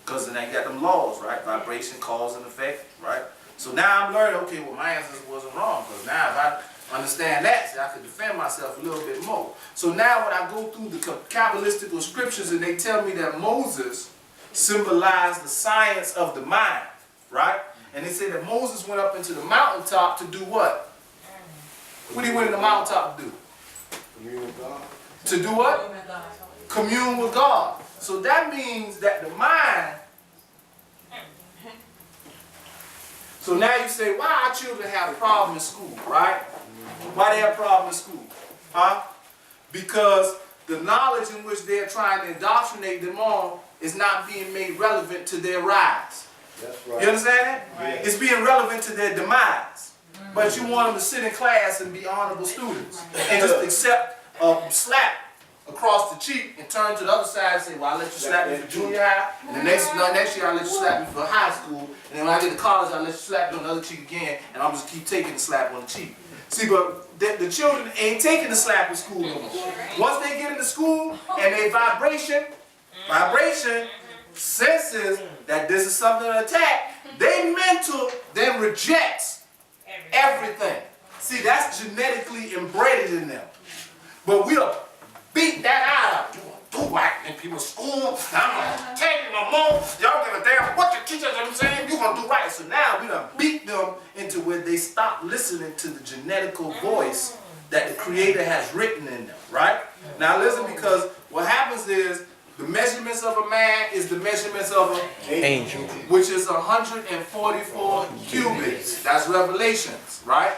Because then I got them laws, right? Vibration, cause, and effect, right? So now I'm learning, okay, well, my answers wasn't wrong. Because now if I understand that, I can defend myself a little bit more. So now when I go through the Kabbalistical scriptures and they tell me that Moses symbolized the science of the mind, right? And they say that Moses went up into the mountaintop to do what? What did he went in the mountaintop to do? Commune with God. To do what? Commune with God. So that means that the mind. So now you say, why our children have a problem in school, right? Why they have a problem in school? Huh? Because the knowledge in which they're trying to indoctrinate them on is not being made relevant to their rise. That's right. You understand that? Right. It's being relevant to their demise. But you want them to sit in class and be honorable students and just accept a slap across the cheek and turn to the other side and say, well, I'll let you slap me for junior high, and the next year I'll let you slap me for high school, and then when I get to college, I'll let you slap me on the other cheek again, and I'm just keep taking the slap on the cheek. See, but the children ain't taking the slap in school no more. Once they get into school and they vibration senses that this is something to attack, they mental then rejects everything. See, that's genetically embedded in them. But we'll beat that out of them. You do right in people's school. I'm gonna tell you no more. Y'all give a damn what your teachers are saying. You gonna do right. So now we done beat them into where they stop listening to the genetical voice that the Creator has written in them. Right? Now listen, because what happens is the measurements of a man is the measurements of an Angel. which is 144 cubits. That's Revelations, right?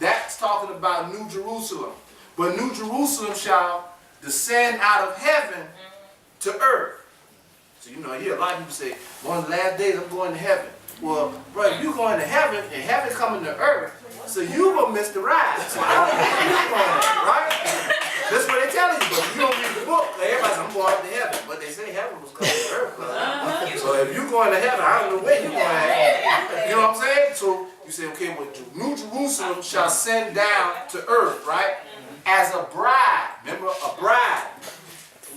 That's talking about New Jerusalem. But New Jerusalem shall descend out of heaven to earth. So you know, I hear a lot of people say, one of the last days I'm going to heaven. Well, bro, if you're going to heaven and heaven's coming to earth, so you gonna miss the ride. So I don't think you're going there, right? That's what they telling you, but you don't read the book. Everybody says, I'm going up to heaven. But they say heaven was coming to earth. So if you're going to heaven, I don't know where you're going. You know what I'm saying? So you say, okay, well, New Jerusalem shall send down to earth, right? As a bride. Remember, a bride.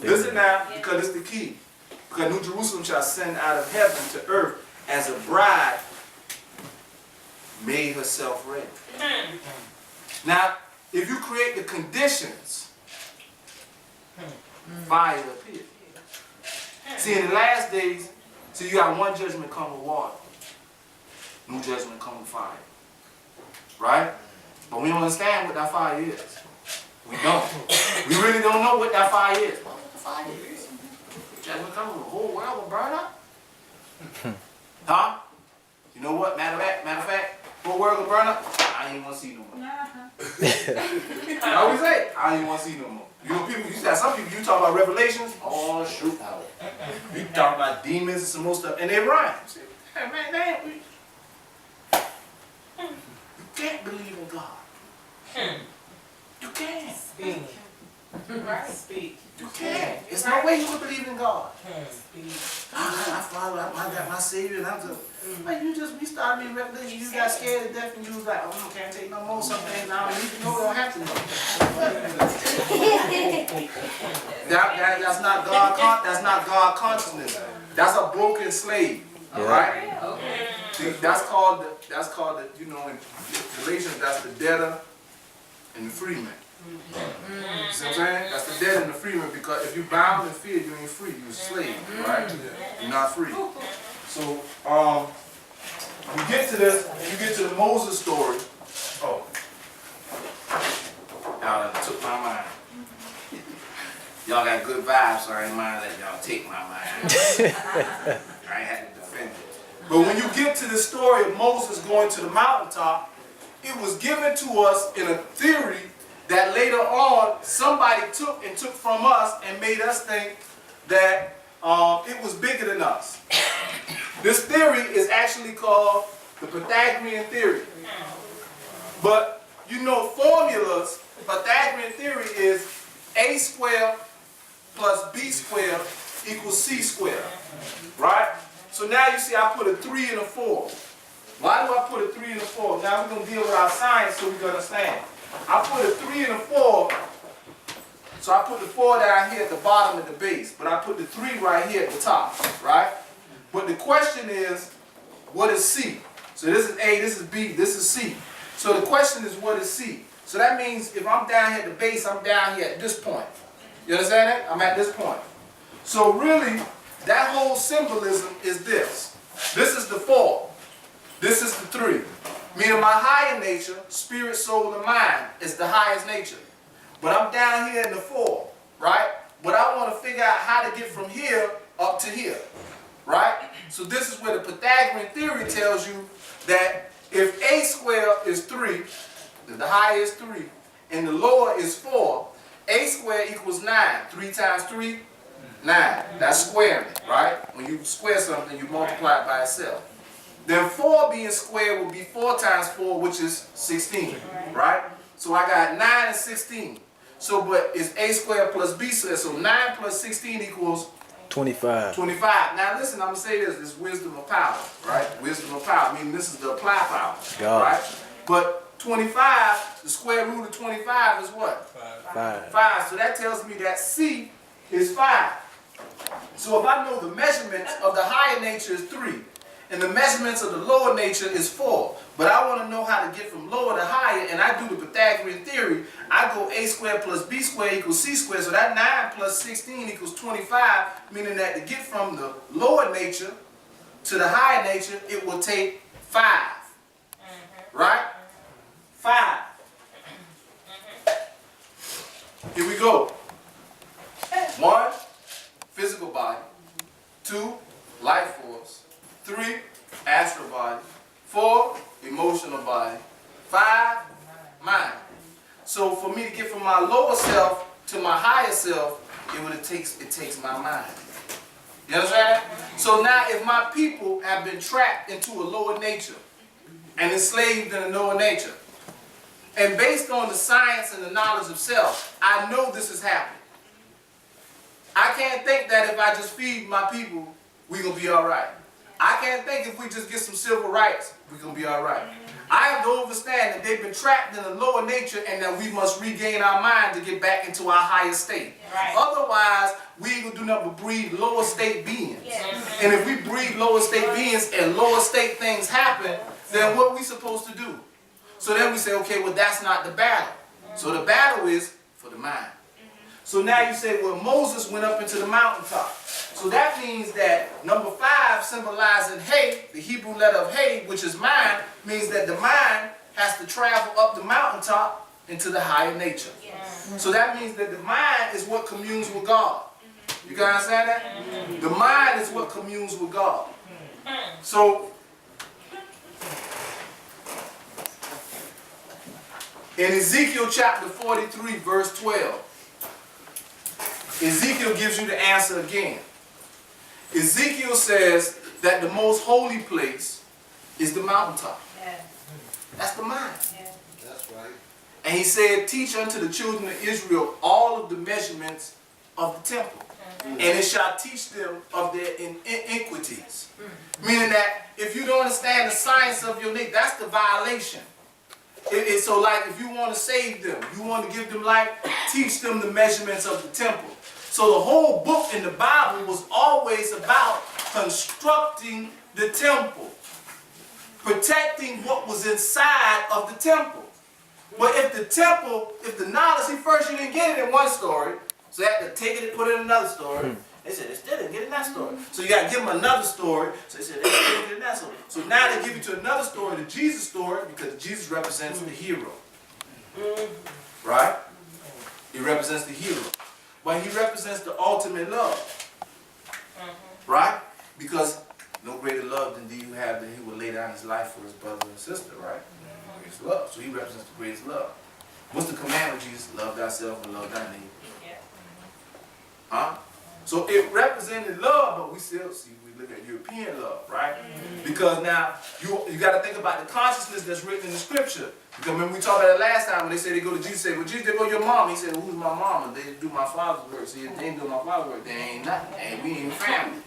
Listen now, because it's the key. Because New Jerusalem shall send out of heaven to earth as a bride made herself ready. Now, if you create the conditions, fire will appear. See, in the last days, so you got one judgment come with water, new judgment come with fire. Right? But we don't understand what that fire is. We don't. We really don't know what that fire is. What the fire is? Judgment coming, the whole world will burn up. Huh? You know what? Matter of fact, the whole world will burn up. I ain't even want to see no more. I always say, I ain't even want to see no more. You know, people, you got some people, you talk about Revelations, oh shoot. You talk about demons and some more stuff, and they rhyme. Hey, man, you can't believe in God. You can't. Speak. Right? Speak. You can't. There's no way you can believe in God. Speak. I follow, I got my Savior, and I'm just, man, we started reading Revelation, you got scared to death, and you was like, oh, can't take no more, some things I don't need to know, don't have to know. That's not God, that's not God consciousness. That's a broken slave, right? See, that's called the, you know, in Galatians, that's the debtor and the freeman. You see what I'm saying? That's the debtor and the freeman, because if you're bound in fear, you ain't free, you're a slave, right? You're not free. So, you get to this, you get to the Moses story. Oh. Y'all done took my mind. Y'all got good vibes, so I ain't mind letting y'all take my mind. I ain't had to defend it. But when you get to the story of Moses going to the mountaintop, it was given to us in a theory that later on somebody took from us and made us think that it was bigger than us. This theory is actually called the Pythagorean theory. But you know formulas, Pythagorean theory is a squared plus b squared equals c squared. Right? So now you see I put a 3 and a 4. Why do I put a 3 and a 4? Now we're going to deal with our science so we can understand. I put a 3 and a 4, so I put the 4 down here at the bottom of the base, but I put the 3 right here at the top, right? But the question is, what is C? So this is A, this is B, this is C. So the question is, what is C? So that means if I'm down here at the base, I'm down here at this point. You understand that? I'm at this point. So really, that whole symbolism is this. This is the 4. This is the 3. Meaning my higher nature, spirit, soul, and mind, is the highest nature. But I'm down here in the 4, right? But I want to figure out how to get from here up to here, right? So this is where the Pythagorean theory tells you that if a squared is 3, the higher is 3, and the lower is 4, a squared equals 9. 3 times 3, 9. That's squaring it, right? When you square something, you multiply it by itself. Then 4 being squared would be 4 times 4, which is 16, right? So I got 9 and 16. So, but it's A squared plus B squared. So 9 plus 16 equals 25. 25. Now listen, I'm going to say this. It's wisdom of power, right? Wisdom of power. Meaning this is the applied power, God. right? But 25, the square root of 25 is what? 5. 5. So that tells me that C is 5. So if I know the measurements of the higher nature is 3, and the measurements of the lower nature is 4, but I want to know how to get from lower to higher, and I do the Pythagorean theory, I go A squared plus B squared equals C squared, so that 9 plus 16 equals 25, meaning that to get from the lower nature to the higher nature, it will take 5. Right? 5. Here we go. 1, physical body. 2, life force. 3, astral body. 4, emotional body. 5, mind. So for me to get from my lower self to my higher self, it takes my mind. You understand? So now if my people have been trapped into a lower nature and enslaved in a lower nature, and based on the science and the knowledge of self, I know this is happening. I can't think that if I just feed my people, we're going to be all right. I can't think if we just get some civil rights, we're going to be all right. I have to understand that they've been trapped in a lower nature and that we must regain our mind to get back into our higher state. Right. Otherwise, we ain't going to do nothing but breed lower state beings. And if we breed lower state beings and lower state things happen, then what are we supposed to do? So then we say, okay, well, that's not the battle. So the battle is for the mind. So now you say, well, Moses went up into the mountaintop. So that means that number 5 symbolizing Hay, the Hebrew letter of Hay, which is mind, means that the mind has to travel up the mountaintop into the higher nature. So that means that the mind is what communes with God. You guys understand that? The mind is what communes with God. So in Ezekiel chapter 43, verse 12, Ezekiel gives you the answer again. Ezekiel says that the most holy place is the mountaintop. That's the mind. That's right. And he said, teach unto the children of Israel all of the measurements of the temple. And it shall teach them of their iniquities. Meaning that if you don't understand the science of your nature, that's the violation. So like if you want to save them, you want to give them life, teach them the measurements of the temple. So the whole book in the Bible was always about constructing the temple, protecting what was inside of the temple. But if the temple, if the knowledge, see, first you didn't get it in one story, so they had to take it and put it in another story. They said they still didn't get it in that story. So you got to give them another story. So they said they still didn't get it in that story. So now they give you to another story, the Jesus story, because Jesus represents the hero. Right? He represents the hero. But he represents the ultimate love. Right? Because no greater love than do you have than he would lay down his life for his brother and sister, right? Greatest love. So he represents the greatest love. What's the commandment of Jesus? Love thyself and love thy neighbor. Huh? So it represented love, but we still see, we look at European love, right? Because now you got to think about the consciousness that's written in the scripture. Because remember we talked about it last time when they said they go to Jesus, say, well, Jesus, they go to your mom. He said, well, who's my mama? They do my father's work. See, if they ain't do my father's work, they ain't nothing. And we ain't family.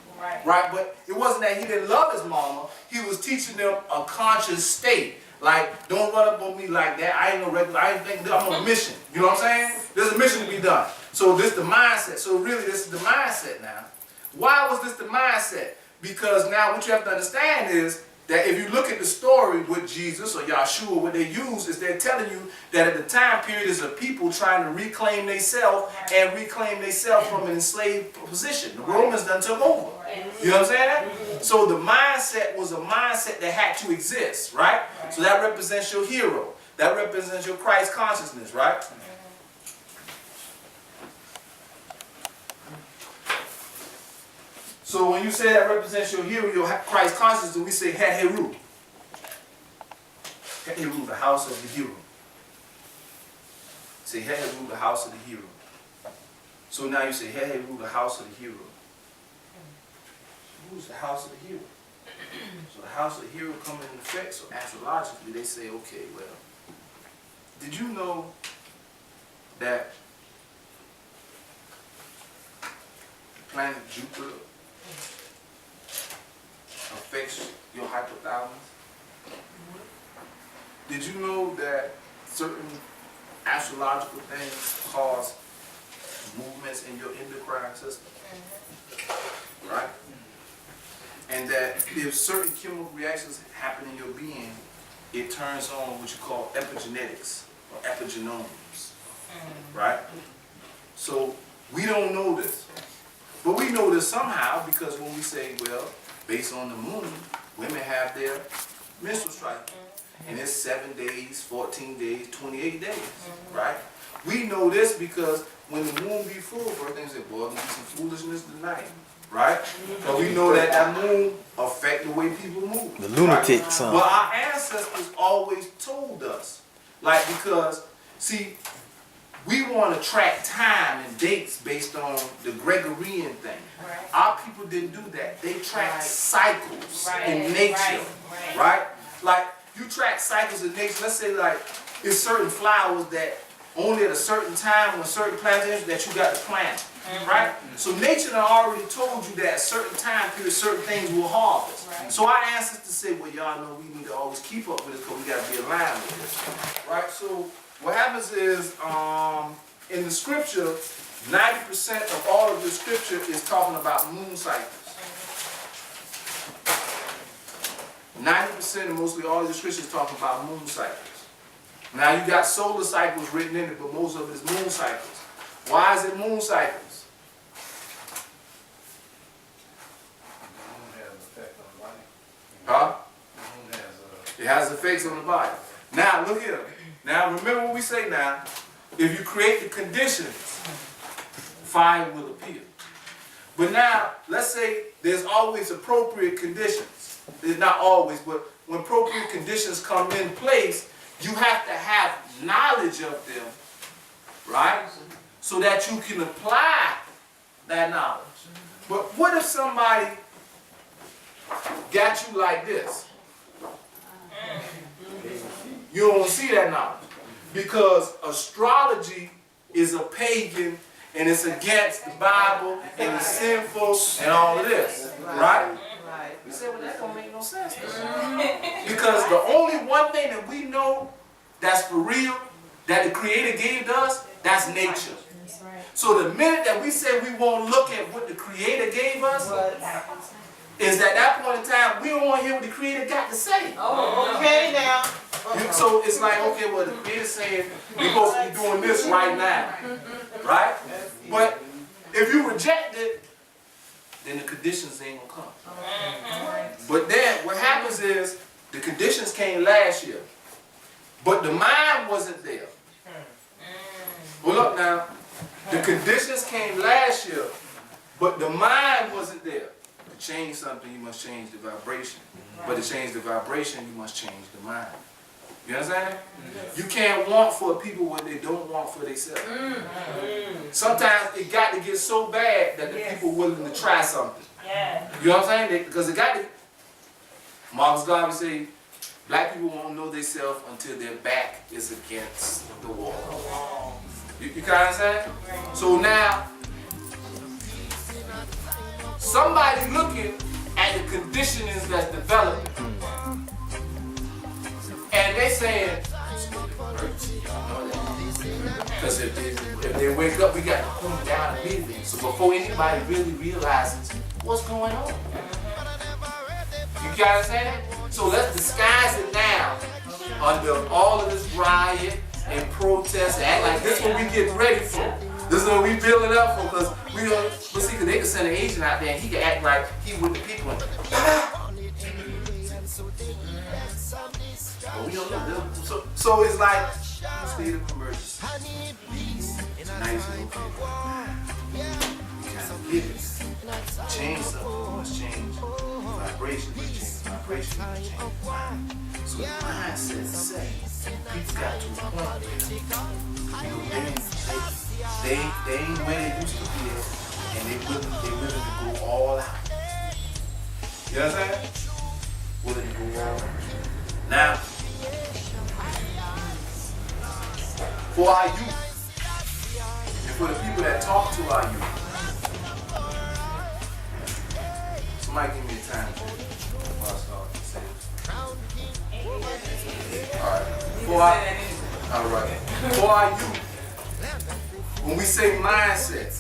Right? But it wasn't that he didn't love his mama. He was teaching them a conscious state. Like, don't run up on me like that. I ain't no regular, I ain't think I'm on a mission. You know what I'm saying? There's a mission to be done. So this is the mindset. So really this is the mindset now. Why was this the mindset? Because now what you have to understand is that if you look at the story with Jesus or Yahshua, what they use is they're telling you that at the time period is a people trying to reclaim themselves and reclaim themselves from an enslaved position. The Romans done took over. You know what I'm saying? So the mindset was a mindset that had to exist, right? So that represents your hero. That represents your Christ consciousness, right? So when you say that represents your hero, your Christ consciousness, we say Heheru. Heheru, the house of the hero. Say Heheru, the house of the hero. So now you say Heheru, the house of the hero. Who's the house of the hero? So the house of the hero comes into effect. So astrologically they say, okay, well, did you know that planet Jupiter affects your hypothalamus? Did you know that certain astrological things cause movements in your endocrine system? Right? And that if certain chemical reactions happen in your being, it turns on what you call epigenetics or epigenomes. Right? So we don't know this. But we know this somehow because when we say, well, based on the moon, women have their menstrual cycle. And it's 7 days, 14 days, 28 days, right? We know this because when the moon be full, first thing say, boy, there's some foolishness tonight, right? But we know that that moon affect the way people move. The lunatic right? son. Well, our ancestors always told us, like, because, see, we want to track time and dates based on the Gregorian thing. Right. Our people didn't do that. They tracked cycles in Right. nature, right? Like, you track cycles in nature. Let's say, like, it's certain flowers that only at a certain time on certain plantations that you got to plant, right? So nature done already told you that at a certain time period, certain things will harvest. Right. So our ancestors say, well, y'all know we need to always keep up with this because we got to be aligned with this, right? So what happens is, in the scripture, 90% of all of the scripture is talking about moon cycles. 90% of mostly all of the scripture is talking about moon cycles. Now you got solar cycles written in it, but most of it is moon cycles. Why is it moon cycles? Huh? It has effects on the body. Now look here. Now remember what we say now. If you create the conditions, fire will appear. But now, let's say there's always appropriate conditions. It's not always, but when appropriate conditions come in place, you have to have knowledge of them, right? So that you can apply that knowledge. But what if somebody got you like this? You don't see that knowledge. Because astrology is a pagan and it's against the Bible and it's sinful and all of this, right? We say, well, that don't make no sense. Because the only one thing that we know that's for real, that the Creator gave us, that's nature. So the minute that we say we won't look at what the Creator gave us, is at that point in time, we don't want to hear what the Creator got to say. Oh, okay now. So it's like, okay, well, the Creator's saying we're supposed to be doing this right now, right? But if you reject it, then the conditions ain't gonna come. But then what happens is the conditions came last year, but the mind wasn't there. Well, look now, the conditions came last year, but the mind wasn't there. To change something, you must change the vibration. But to change the vibration, you must change the mind. You understand? You can't want for people what they don't want for themselves. Sometimes it got to get so bad that the people willing to try something. You know what I'm saying? Because it got to. Marcus Garvey say, black people won't know themselves until their back is against the wall. You kind of understand? So now, somebody looking at the conditionings that's developing, and they saying, because if they wake up, we got to pull them down immediately. So before anybody really realizes what's going on. You got understand? So let's disguise it now under all of this riot and protest and act like this is what we getting ready for. This is what we building up for, because we don't, but see, because they can send an agent out there and he can act like he with the people. But we don't know. So it's like state of emergency. Nice and okay. Change something, you must change vibration, you change vibration, you change mind. So the mindset is set. People got to a point where they ain't where they used to be at, and they willing to go all out. You know what I'm saying? Willing to go all out. Now, for our youth, and for the people that talk to our youth, Somebody give me a time before I start to say this. Alright. For our youth, when we say mindset,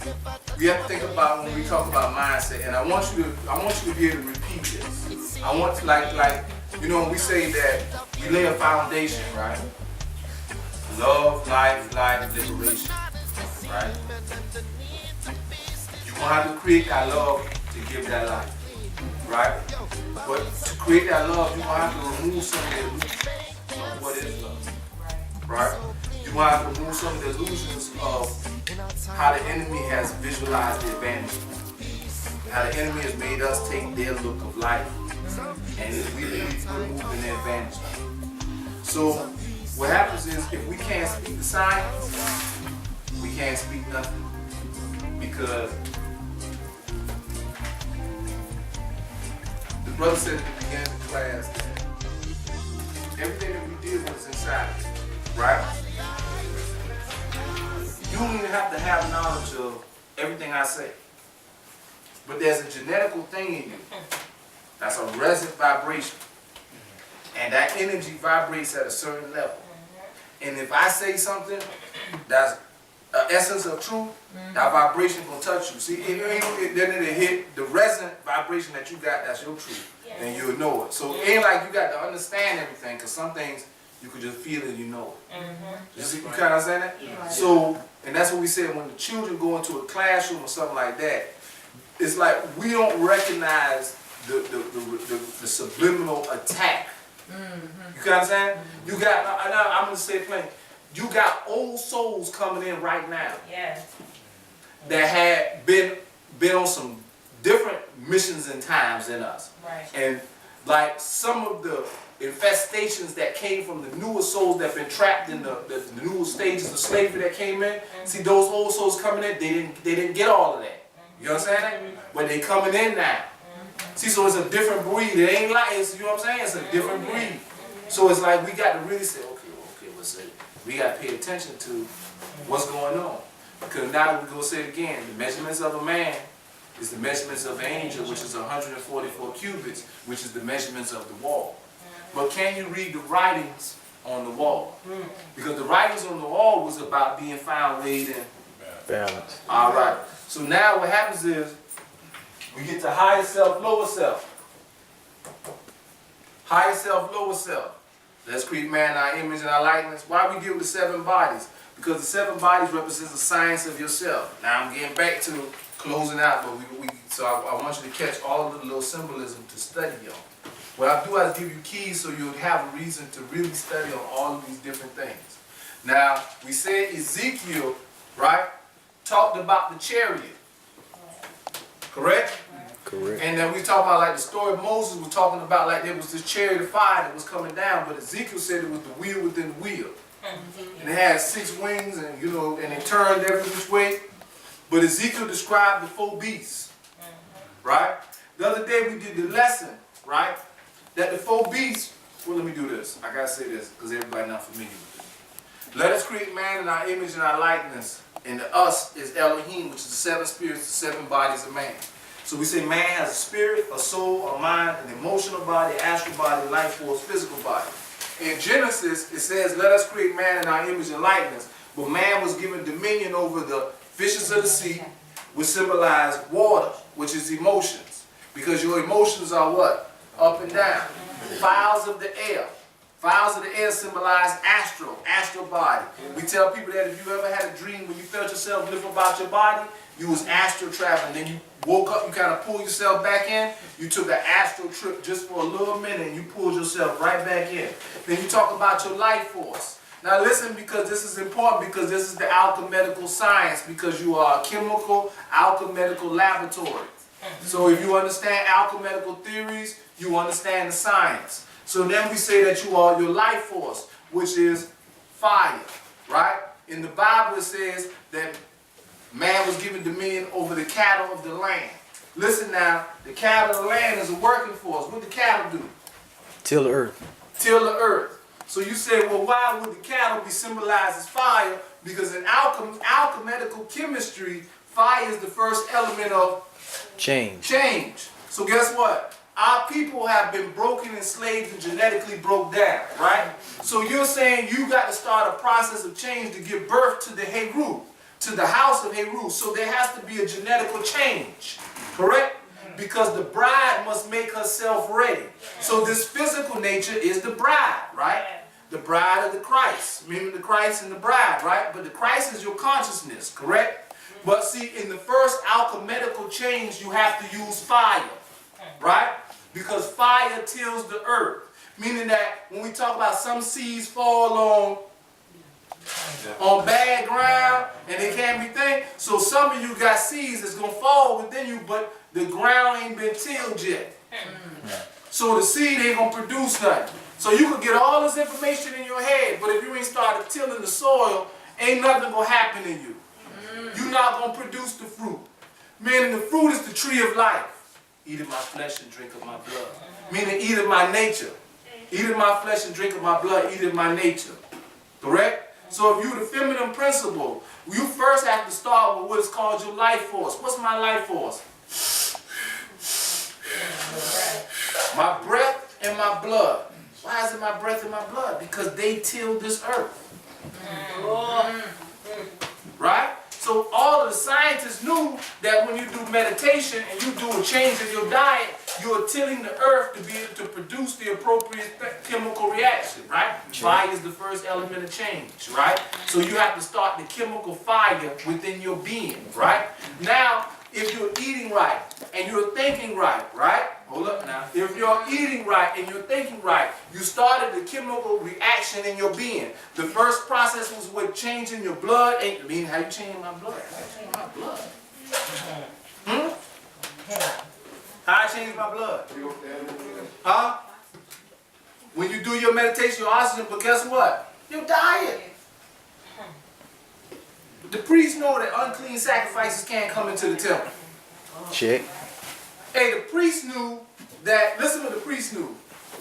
we have to think about when we talk about mindset, and I want you to be able to repeat this. I want to like when we say that we lay a foundation, right? Love, life, liberation, right? You're gonna have to create that love to give that life, right? But to create that love, you're gonna have to remove some of the illusions of what is love, right? You're gonna have to remove some of the illusions of how the enemy has visualized the advantage, how the enemy has made us take their look of life, and we're moving their advantage. So what happens is, if we can't speak the science, we can't speak nothing, because the brother said at the beginning of the class that everything that we did was inside, right? You don't even have to have knowledge of everything I say. But there's a genetical thing in you. That's a resonant vibration. And that energy vibrates at a certain level. And if I say something that's an essence of truth, that vibration will touch you. See, then it'll hit the resonant vibration that you got, that's your truth. And you'll know it. So it ain't like you got to understand everything, because some things you could just feel it, you know it. You see, you kind of understand that? Yeah. So, and that's what we said, when the children go into a classroom or something like that, it's like we don't recognize the subliminal attack. You can understand? You got, I'm going to say it plain, you got old souls coming in right now that had been on some different missions and times than us. Right. And like some of the infestations that came from the newer souls that have been trapped in the newer stages of slavery that came in. See, those old souls coming in, they didn't get all of that. You understand that? But they coming in now. See, so it's a different breed. It ain't like, you know what I'm saying? It's a different breed. So it's like we got to really say, okay, what's it? We got to pay attention to what's going on. Because now we're going to say it again, the measurements of a man is the measurements of an angel, which is 144 cubits, which is the measurements of the wall. But can you read the writings on the wall? Because the writings on the wall was about being found, weighed, and balance. All right. So now what happens is we get to higher self, lower self. Higher self, lower self. Let's create man in our image and our likeness. Why we deal with the 7 bodies? Because the 7 bodies represents the science of yourself. Now I'm getting back to closing out, but so I want you to catch all of the little symbolism to study on. What I do is give you keys so you'll have a reason to really study on all of these different things. Now, we said Ezekiel, right, talked about the chariot. Correct? Correct. And then we talk about, like, the story of Moses was talking about, like, there was this chariot of fire that was coming down, but Ezekiel said it was the wheel within the wheel. And it had 6 wings, and, you know, and it turned every which way. But Ezekiel described the 4 beasts, right? The other day we did the lesson, right, that the 4 beasts, well, let me do this. I got to say this because everybody not familiar with it. Let us create man in our image and our likeness. And the us is Elohim, which is the 7 spirits, the 7 bodies of man. So we say man has a spirit, a soul, a mind, an emotional body, astral body, life force, physical body. In Genesis, it says, let us create man in our image and likeness. But man was given dominion over the fishes of the sea, which symbolize water, which is emotions. Because your emotions are what? Up and down. Fowls of the air. Fowls of the air symbolize astral body. We tell people that if you ever had a dream where you felt yourself lift about your body, you was astral traveling. Then you woke up, you kind of pulled yourself back in. You took an astral trip just for a little minute and you pulled yourself right back in. Then you talk about your life force. Now listen, because this is important, because this is the alchemical science, because you are a chemical, alchemical laboratory. So if you understand alchemical theories, you understand the science. So then we say that you are your life force, which is fire, right? In the Bible it says that man was given dominion over the cattle of the land. Listen now, the cattle of the land is a working force. What do cattle do? Till the earth. Till the earth. So you say, well, why would the cattle be symbolized as fire? Because in alchemical chemistry, fire is the first element of Change. change. So guess what? Our people have been broken, enslaved, and genetically broke down, right? So you're saying you got to start a process of change to give birth to the Heru, to the house of Heru. So there has to be a genetical change, correct? Because the bride must make herself ready. So this physical nature is the bride, right? The bride of the Christ, meaning the Christ and the bride, right? But the Christ is your consciousness, correct? But see, in the first alchemical change, you have to use fire, right? Because fire tills the earth. Meaning that when we talk about some seeds fall on bad ground and they can't be things, so some of you got seeds that's going to fall within you, but the ground ain't been tilled yet. So the seed ain't going to produce nothing. So you can get all this information in your head, but if you ain't started tilling the soil, ain't nothing going to happen in you. You're not going to produce the fruit. Meaning the fruit is the tree of life. Eat of my flesh and drink of my blood. Meaning eat of my nature. Eat of my flesh and drink of my blood. Eat of my nature. Correct? So if you're the feminine principle, you first have to start with what is called your life force. What's my life force? My breath and my blood. Why is it my breath and my blood? Because they till this earth. Right? So all of the scientists knew that when you do meditation and you do a change in your diet, you're tilling the earth to be able to produce the appropriate chemical reaction, right? Fire is the first element of change, right? So you have to start the chemical fire within your being, right? Now, if you're eating right and you're thinking right, right? Hold up now. If you're eating right and you're thinking right, you started the chemical reaction in your being. The first process was with changing your blood. I mean, how you change my blood? How you change my blood? How I change my blood? Huh? When you do your meditation, your oxygen, but guess what? Your diet. The priests know that unclean sacrifices can't come into the temple. Check. Hey, the priest knew that, listen what the priest knew,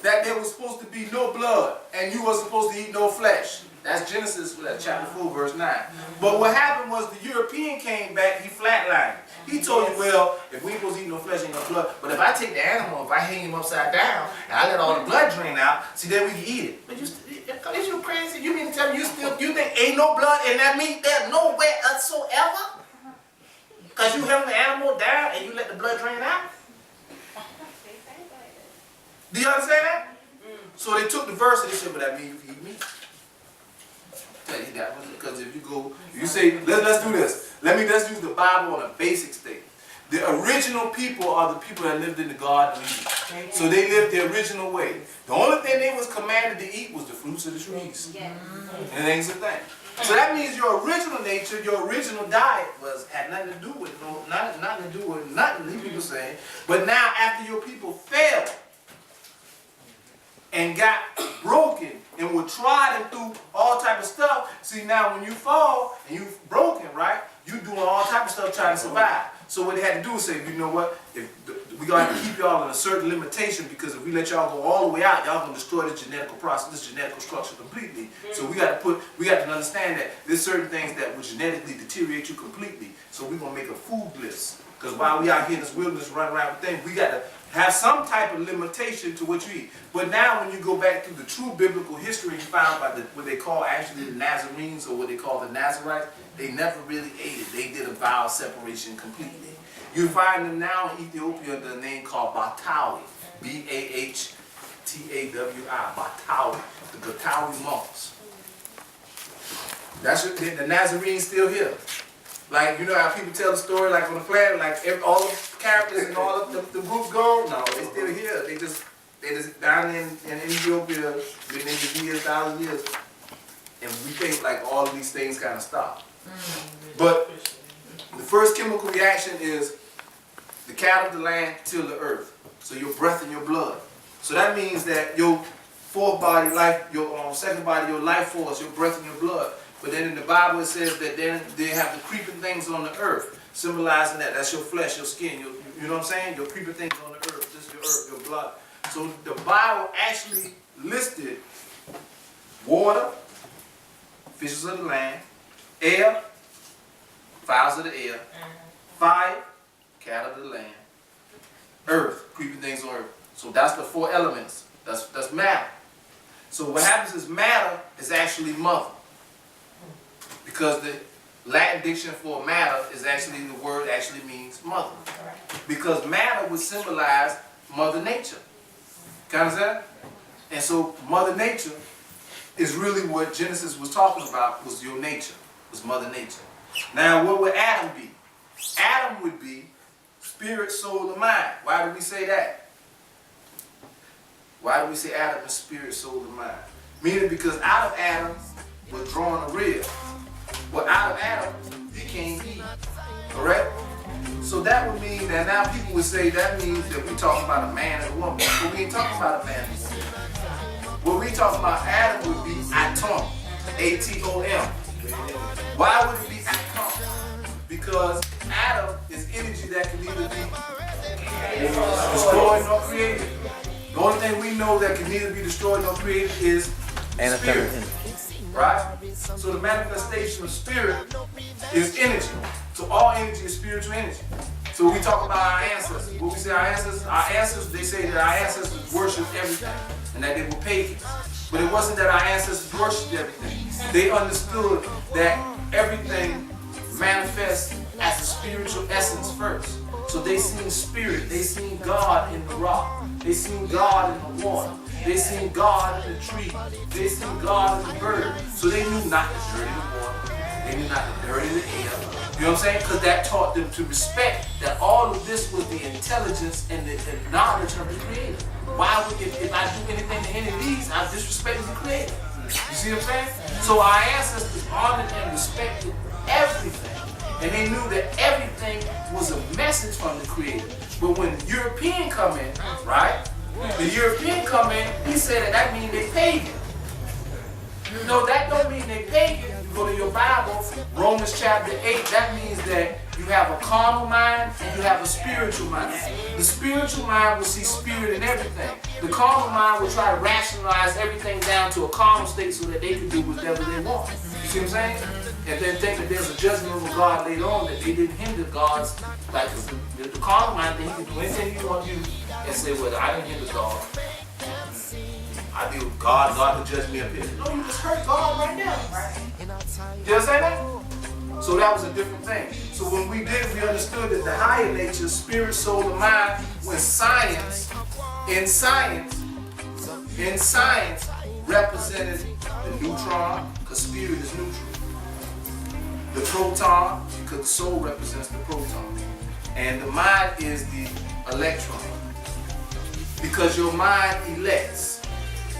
that there was supposed to be no blood and you wasn't supposed to eat no flesh. That's Genesis chapter 4, verse 9. But what happened was the European came back, he flatlined. He told you, well, if we ain't supposed to eat no flesh, ain't no blood. But if I take the animal, if I hang him upside down, and I let all the blood drain out, see, then we can eat it. But is you crazy? You mean to tell me you think ain't no blood in that meat there nowhere whatsoever? Because you held the animal down and you let the blood drain out? Do you understand that? So they took the verse and they said, well, that means you can eat meat. Tell you that, because if you go, you say, let's do this. Let's use the Bible on a basic state. The original people are the people that lived in the Garden of Eden. So they lived the original way. The only thing they was commanded to eat was the fruits of the trees. And it ain't a thing. So that means your original nature, your original diet had nothing to do with nothing, these people saying. But now after your people fell and got broken and were trodden through all type of stuff, see now when you fall and you broken, right, you doing all type of stuff trying to survive. So what they had to do is say, you know what, we're going to have to keep y'all in a certain limitation, because if we let y'all go all the way out, y'all going to destroy this genetical process, this genetical structure completely. So we got to understand that there's certain things that will genetically deteriorate you completely. So we're going to make a food list. Because while we out here in this wilderness running around with things, we got to have some type of limitation to what you eat. But now when you go back to the true biblical history, you find by what they call actually the Nazarenes, or what they call the Nazarites, they never really ate it. They did a vow of separation completely. You find them now in Ethiopia under a name called Batawi, B-A-H-T-A-W-I, Batawi, the Batawi monks. That's the Nazarenes still here. Like, you know how people tell the story, like on the planet, like all the characters and all of the groups gone? No, they still here. They just down in Ethiopia, been in the years, thousands of years. And we think like all of these things kind of stop. But the first chemical reaction is the cattle of the land till the earth. So your breath and your blood. So that means that your fourth body, life, your second body, your life force, your breath and your blood. But then in the Bible it says that then they have the creeping things on the earth, symbolizing that. That's your flesh, your skin, you know what I'm saying? Your creeping things on the earth, this is your earth, your blood. So the Bible actually listed water, fishes of the land, air, fowls of the air, fire, cattle of the land, earth, creeping things on earth. So that's the 4 elements. That's matter. So what happens is matter is actually mother. Because the Latin diction for matter is actually, the word actually means mother. Because matter would symbolize Mother Nature. You understand? And so Mother Nature is really what Genesis was talking about, was your nature, was Mother Nature. Now what would Adam be? Adam would be spirit, soul, and mind. Why do we say that? Why do we say Adam is spirit, soul, and mind? Meaning because out of Adam was drawn a rib. Well, out of Adam became Eve. Correct? So that would mean that now people would say that means that we're talking about a man and a woman. But we ain't talking about a man and a woman. What we talking about Adam would be atom. A-T-O-M. Why would it be atom? Because Adam is energy that can neither be destroyed nor created. The only thing we know that can neither be destroyed nor created is spirit. Right? So the manifestation of spirit is energy. So all energy is spiritual energy. So when we talk about our ancestors, what we say our ancestors, they say that our ancestors worshiped everything and that they were pagans. But it wasn't that our ancestors worshipped everything. They understood that everything manifests as a spiritual essence first. So they seen spirit, they seen God in the rock, they seen God in the water, they seen God in the tree, they seen God in the bird. So they knew not the dirt in the water, they knew not the dirt in the air. You know what I'm saying? Because that taught them to respect that all of this was the intelligence and the knowledge of the Creator. Why would, if I do anything to any of these, I'm disrespecting the Creator. You see what I'm saying? So our ancestors honored and respected everything. And they knew that everything was a message from the Creator. But when the European come in, right? The European come in, he said that means they pagan. No, that don't mean they pagan. You go to your Bible, Romans chapter 8, that means that you have a carnal mind and you have a spiritual mind. The spiritual mind will see spirit in everything. The carnal mind will try to rationalize everything down to a carnal state so that they can do whatever they want. You see what I'm saying? And then think that there's a judgment of God later on, that they didn't hinder God's, like the carnal mind, that he can do anything he wants to do and say, well, I didn't hinder God. I deal with God, God will judge me up here. No, you just hurt God right now. You understand that? So that was a different thing. So when we did, we understood that the higher nature, spirit, soul, and mind, when science represented the neutron, because spirit is neutral. The proton, because the soul represents the proton. And the mind is the electron. Because your mind elects.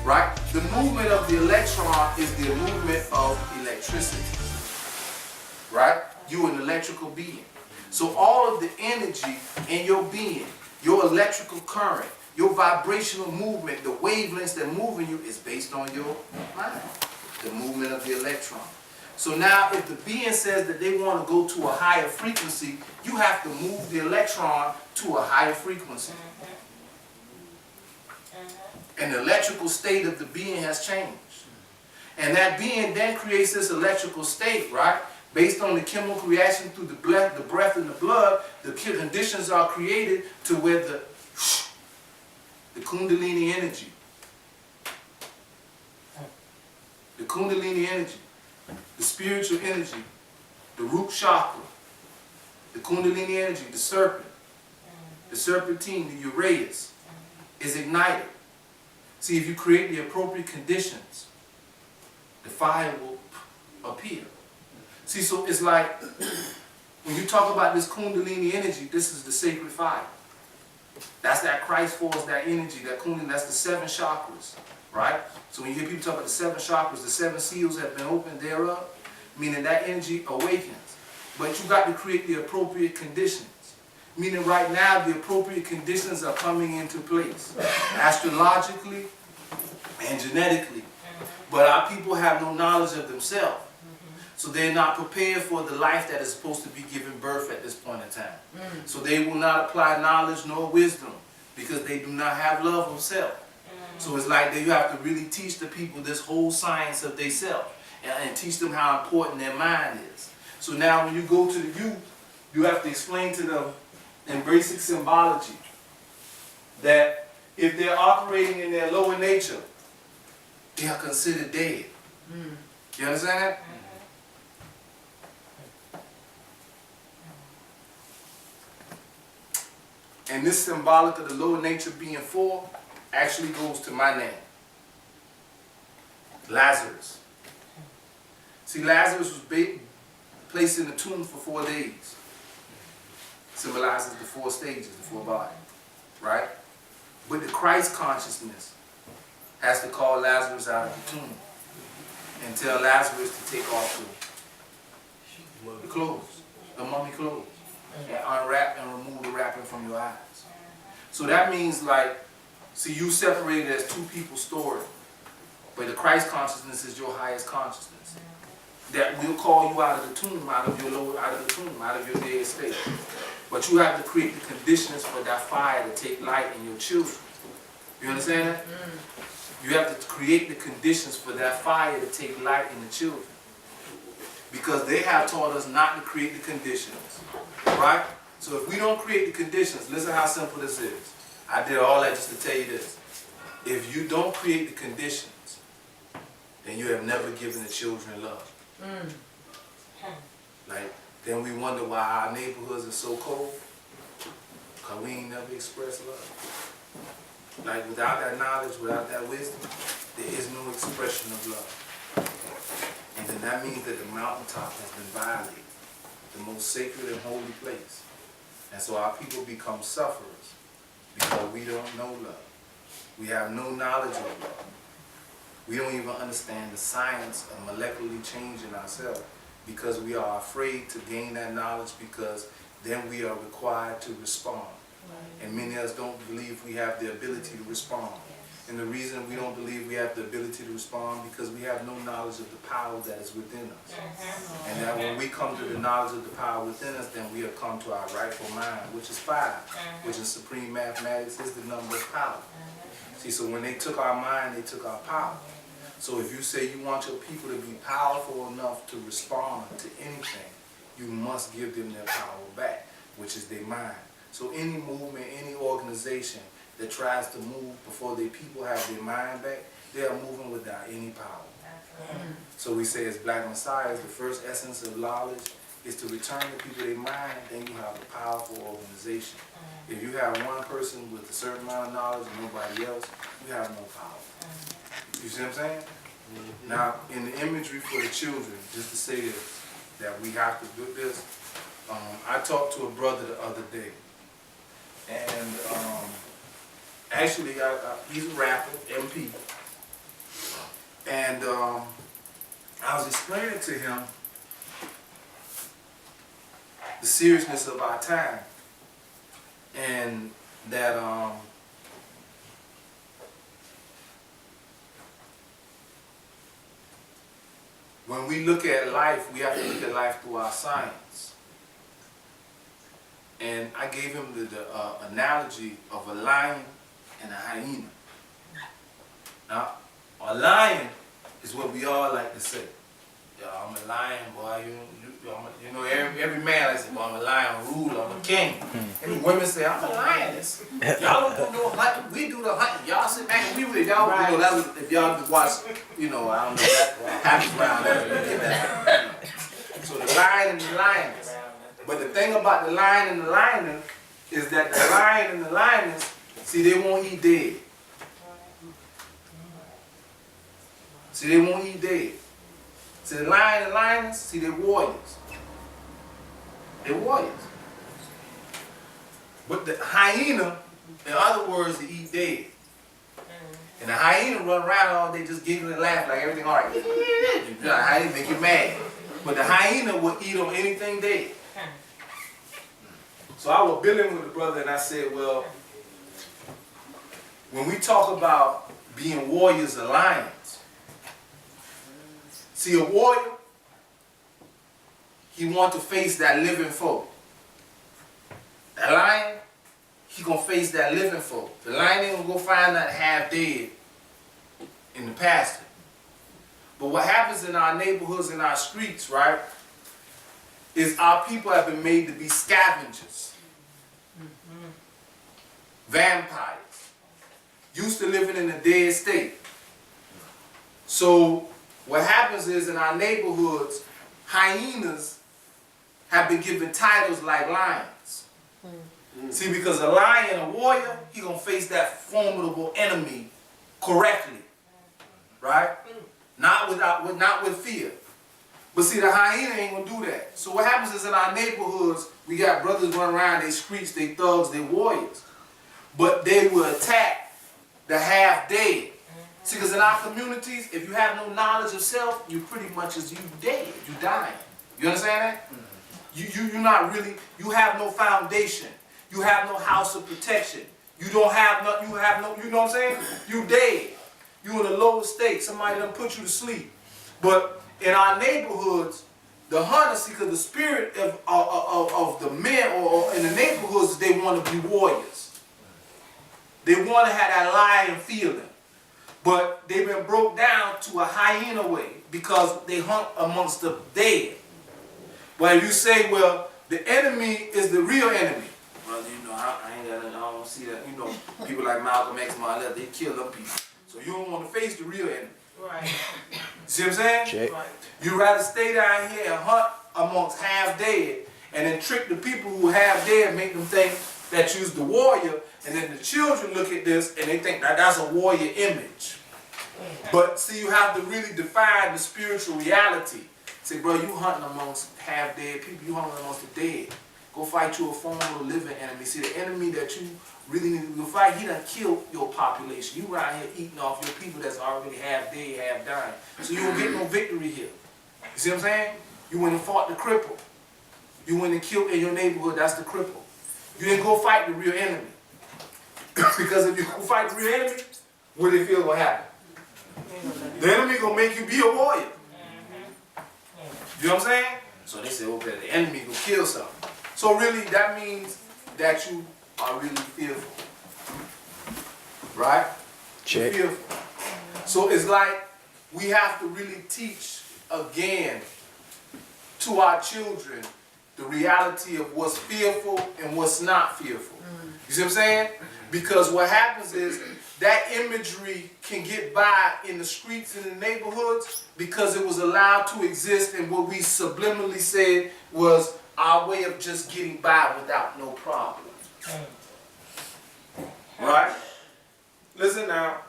Right? The movement of the electron is the movement of electricity. Right? You're an electrical being. So all of the energy in your being, your electrical current, your vibrational movement, the wavelengths that move in you is based on your mind. The movement of the electron. So now if the being says that they want to go to a higher frequency, you have to move the electron to a higher frequency. And the electrical state of the being has changed. And that being then creates this electrical state, right? Based on the chemical reaction through the breath and the blood, the conditions are created to where the Kundalini energy. The Kundalini energy, the spiritual energy, the root chakra, the Kundalini energy, the serpent, the serpentine, the Uranus, is ignited. See, if you create the appropriate conditions, the fire will appear. See, so it's like, when you talk about this Kundalini energy, this is the sacred fire. That's that Christ force, that energy, that Kundalini, that's the 7 chakras, right? So when you hear people talk about the 7 chakras, the 7 seals have been opened thereof, meaning that energy awakens. But you got to create the appropriate conditions. Meaning right now the appropriate conditions are coming into place, astrologically and genetically. But our people have no knowledge of themselves. So they're not prepared for the life that is supposed to be given birth at this point in time. So they will not apply knowledge nor wisdom because they do not have love of self. So it's like that you have to really teach the people this whole science of themselves and teach them how important their mind is. So now when you go to the youth, you have to explain to them in basic symbology that if they're operating in their lower nature, they are considered dead. You understand that? And this symbolic of the lower nature being 4 actually goes to my name, Lazarus. See, Lazarus was placed in the tomb for 4 days. Symbolizes the 4 stages, the 4 bodies, right? But the Christ consciousness has to call Lazarus out of the tomb and tell Lazarus to take off the clothes, the mummy clothes, and unwrap and remove the wrapping from your eyes. So that means, like, see, you separated as 2 people's story, but the Christ consciousness is your highest consciousness. That will call you out of the tomb, out of your dead state. But you have to create the conditions for that fire to take light in your children. You understand that? You have to create the conditions for that fire to take light in the children. Because they have taught us not to create the conditions. Right? So if we don't create the conditions, listen how simple this is. I did all that just to tell you this. If you don't create the conditions, then you have never given the children love. Like, then we wonder why our neighborhoods are so cold. Because we ain't never expressed love. Like, without that knowledge, without that wisdom, there is no expression of love. And then that means that the mountaintop has been violated, the most sacred and holy place. And so our people become sufferers because we don't know love. We have no knowledge of love. We don't even understand the science of molecularly changing ourselves because we are afraid to gain that knowledge because then we are required to respond. And many of us don't believe we have the ability to respond. And the reason we don't believe we have the ability to respond because we have no knowledge of the power that is within us. And that when we come to the knowledge of the power within us, then we have come to our rightful mind, which is 5, which in supreme mathematics is the number of power. See, so when they took our mind, they took our power. So if you say you want your people to be powerful enough to respond to anything, you must give them their power back, which is their mind. So any movement, any organization that tries to move before their people have their mind back, they are moving without any power. So we say as Black Messiahs, the first essence of knowledge is to return the people their mind, and then you have a powerful organization. If you have one person with a certain amount of knowledge and nobody else, you have no power. You see what I'm saying? Now, in the imagery for the children, just to say this, that we have to do this, I talked to a brother the other day, and actually, he's a rapper, MP, and I was explaining to him the seriousness of our time, and that when we look at life, we have to look at life through our science. And I gave him the analogy of a lion and a hyena. Now, a lion is what we all like to say. Yeah, I'm a lion, boy. You know, every man likes to say, well, I'm a lion, I'm a ruler, I'm a king. And the women say, I'm a lioness. Y'all don't do no hunting. We do the hunting. Y'all sit back and we with it. Y'all, you know, that was, if y'all just watch, you know, I don't know, that happens around there. So the lion and the lioness. But the thing about the lion and the lioness is that the lion and the lioness, see, they won't eat dead. See, they won't eat dead. See, the lion and lioness, see, they're warriors. They're warriors. But the hyena, in other words, they eat dead. And the hyena run around all day just giggling and laughing like everything all right. The hyena make you mad. But the hyena will eat on anything dead. So I was building with the brother and I said, well, when we talk about being warriors and lions, see, a warrior, he wants to face that living foe. That lion, he gonna face that living foe. The lion ain't gonna go find that half dead in the pasture. But what happens in our neighborhoods, in our streets, right, is our people have been made to be scavengers. vampires, used to living in a dead state. So what happens is in our neighborhoods, hyenas have been given titles like lions. See, because a lion, a warrior, he gonna face that formidable enemy correctly, right? Not with fear. But see, the hyena ain't gonna do that. So what happens is in our neighborhoods, we got brothers running around, they streets, they thugs, they warriors. But they will attack the half-dead. See, because in our communities, if you have no knowledge of self, you pretty much is you dead, you dying. You understand that? You're not really, you have no foundation. You have no house of protection. You don't have no, you have no, you know what I'm saying? You dead. You in a lower state. Somebody done put you to sleep. But in our neighborhoods, the hunters, see, because the spirit of the men or in the neighborhoods, they want to be warriors. They want to have that lion feeling. But they've been broke down to a hyena way because they hunt amongst the dead. But if you say, well, the enemy is the real enemy. Well, you know, I ain't got, I don't see that. You know, people like Malcolm X and all that, they kill them people. So you don't want to face the real enemy. Right. See what I'm saying? Check. Right. You'd rather stay down here and hunt amongst half-dead and then trick the people who half-dead, make them think that you's the warrior, and then the children look at this and they think that that's a warrior image. But see, you have to really define the spiritual reality. Say, bro, you hunting amongst half-dead people, you hunting amongst the dead. Go fight you a formidable living enemy. See, the enemy that you really need to go fight, he done killed your population. You around here eating off your people that's already half dead, half dying. So you don't get no victory here. You see what I'm saying? You went and fought the cripple. You went and killed in your neighborhood, that's the cripple. You didn't go fight the real enemy. Because if you go fight the real enemy, what do you feel gonna happen? The enemy gonna make you be a warrior. You know what I'm saying? So they say, okay, the enemy gonna kill something. So really, that means that you are really fearful. Right? Check. You're fearful. So it's like we have to really teach again to our children the reality of what's fearful and what's not fearful. You see what I'm saying? Because what happens is that imagery can get by in the streets and the neighborhoods because it was allowed to exist, and what we subliminally said was our way of just getting by without no problem. Right? Listen now,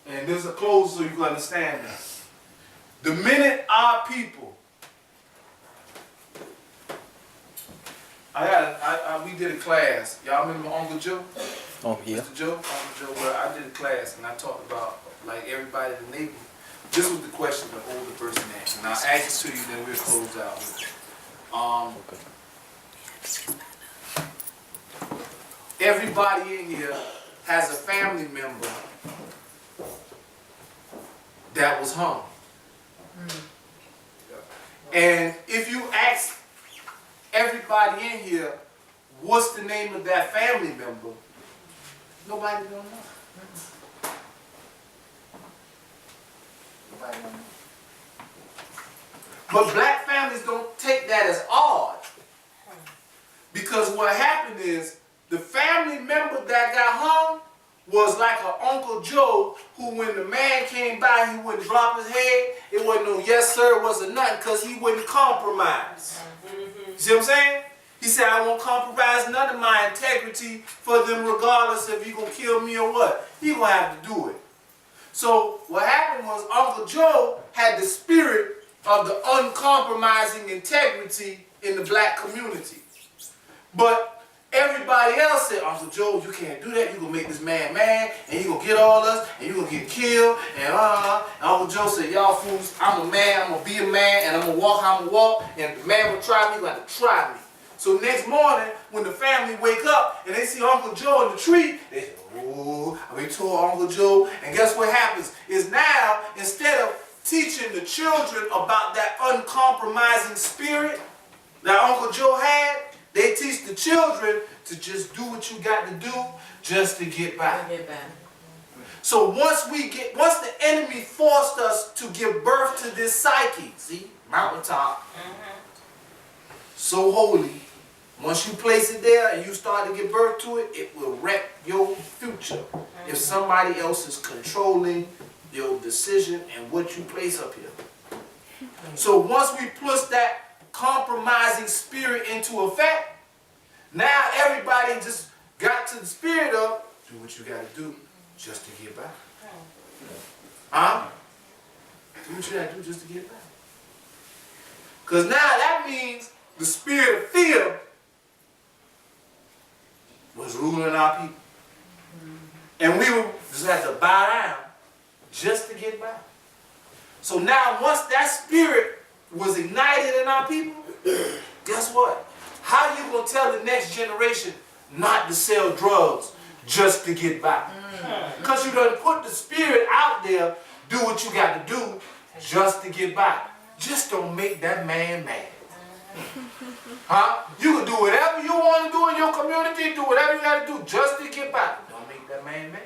and this is a close so you can understand this. The minute our people, we did a class. Y'all remember Uncle Joe? Oh, yeah. Mr. Joe? Uncle Joe, well, I did a class and I talked about like everybody in the neighborhood. This was the question the older person asked, and I'll ask it to you, then we'll close out with it. Everybody in here has a family member that was hung. And if you ask everybody in here, what's the name of that family member? Nobody gonna know. Nobody gonna know. But black families don't take that as odd. Because what happened is, the family member that got hung was like an Uncle Joe who, when the man came by, he wouldn't drop his head. It wasn't no yes sir, it wasn't nothing, because he wouldn't compromise. You see what I'm saying? He said, I won't compromise none of my integrity for them, regardless if you gonna kill me or what. He gonna have to do it. So what happened was Uncle Joe had the spirit of the uncompromising integrity in the black community. But everybody else said, Uncle Joe, you can't do that. You're going to make this man mad, and you're going to get all us, and you're going to get killed, and Uncle Joe said, y'all fools, I'm a man, I'm going to be a man, and I'm going to walk how I'm going to walk, and if the man will try me, he's going to try me. So next morning, when the family wake up, and they see Uncle Joe in the tree, they say, oh, we told Uncle Joe, and guess what happens? Is now, instead of teaching the children about that uncompromising spirit that Uncle Joe had, they teach the children to just do what you got to do just to get by. So once the enemy forced us to give birth to this psyche, see, mountaintop, so holy, once you place it there and you start to give birth to it, it will wreck your future if somebody else is controlling your decision and what you place up here. So once we push that compromising spirit into effect, now everybody just got to the spirit of do what you got to do just to get by. Huh? Do what you got to do just to get by. Because now that means the spirit of fear was ruling our people. And we would just have to bow down just to get by. So now once that spirit was ignited in our people, guess what? How you going to tell the next generation not to sell drugs just to get by? Because you done put the spirit out there, do what you got to do just to get by. Just don't make that man mad. Huh? You can do whatever you want to do in your community, do whatever you got to do just to get by. Don't make that man mad.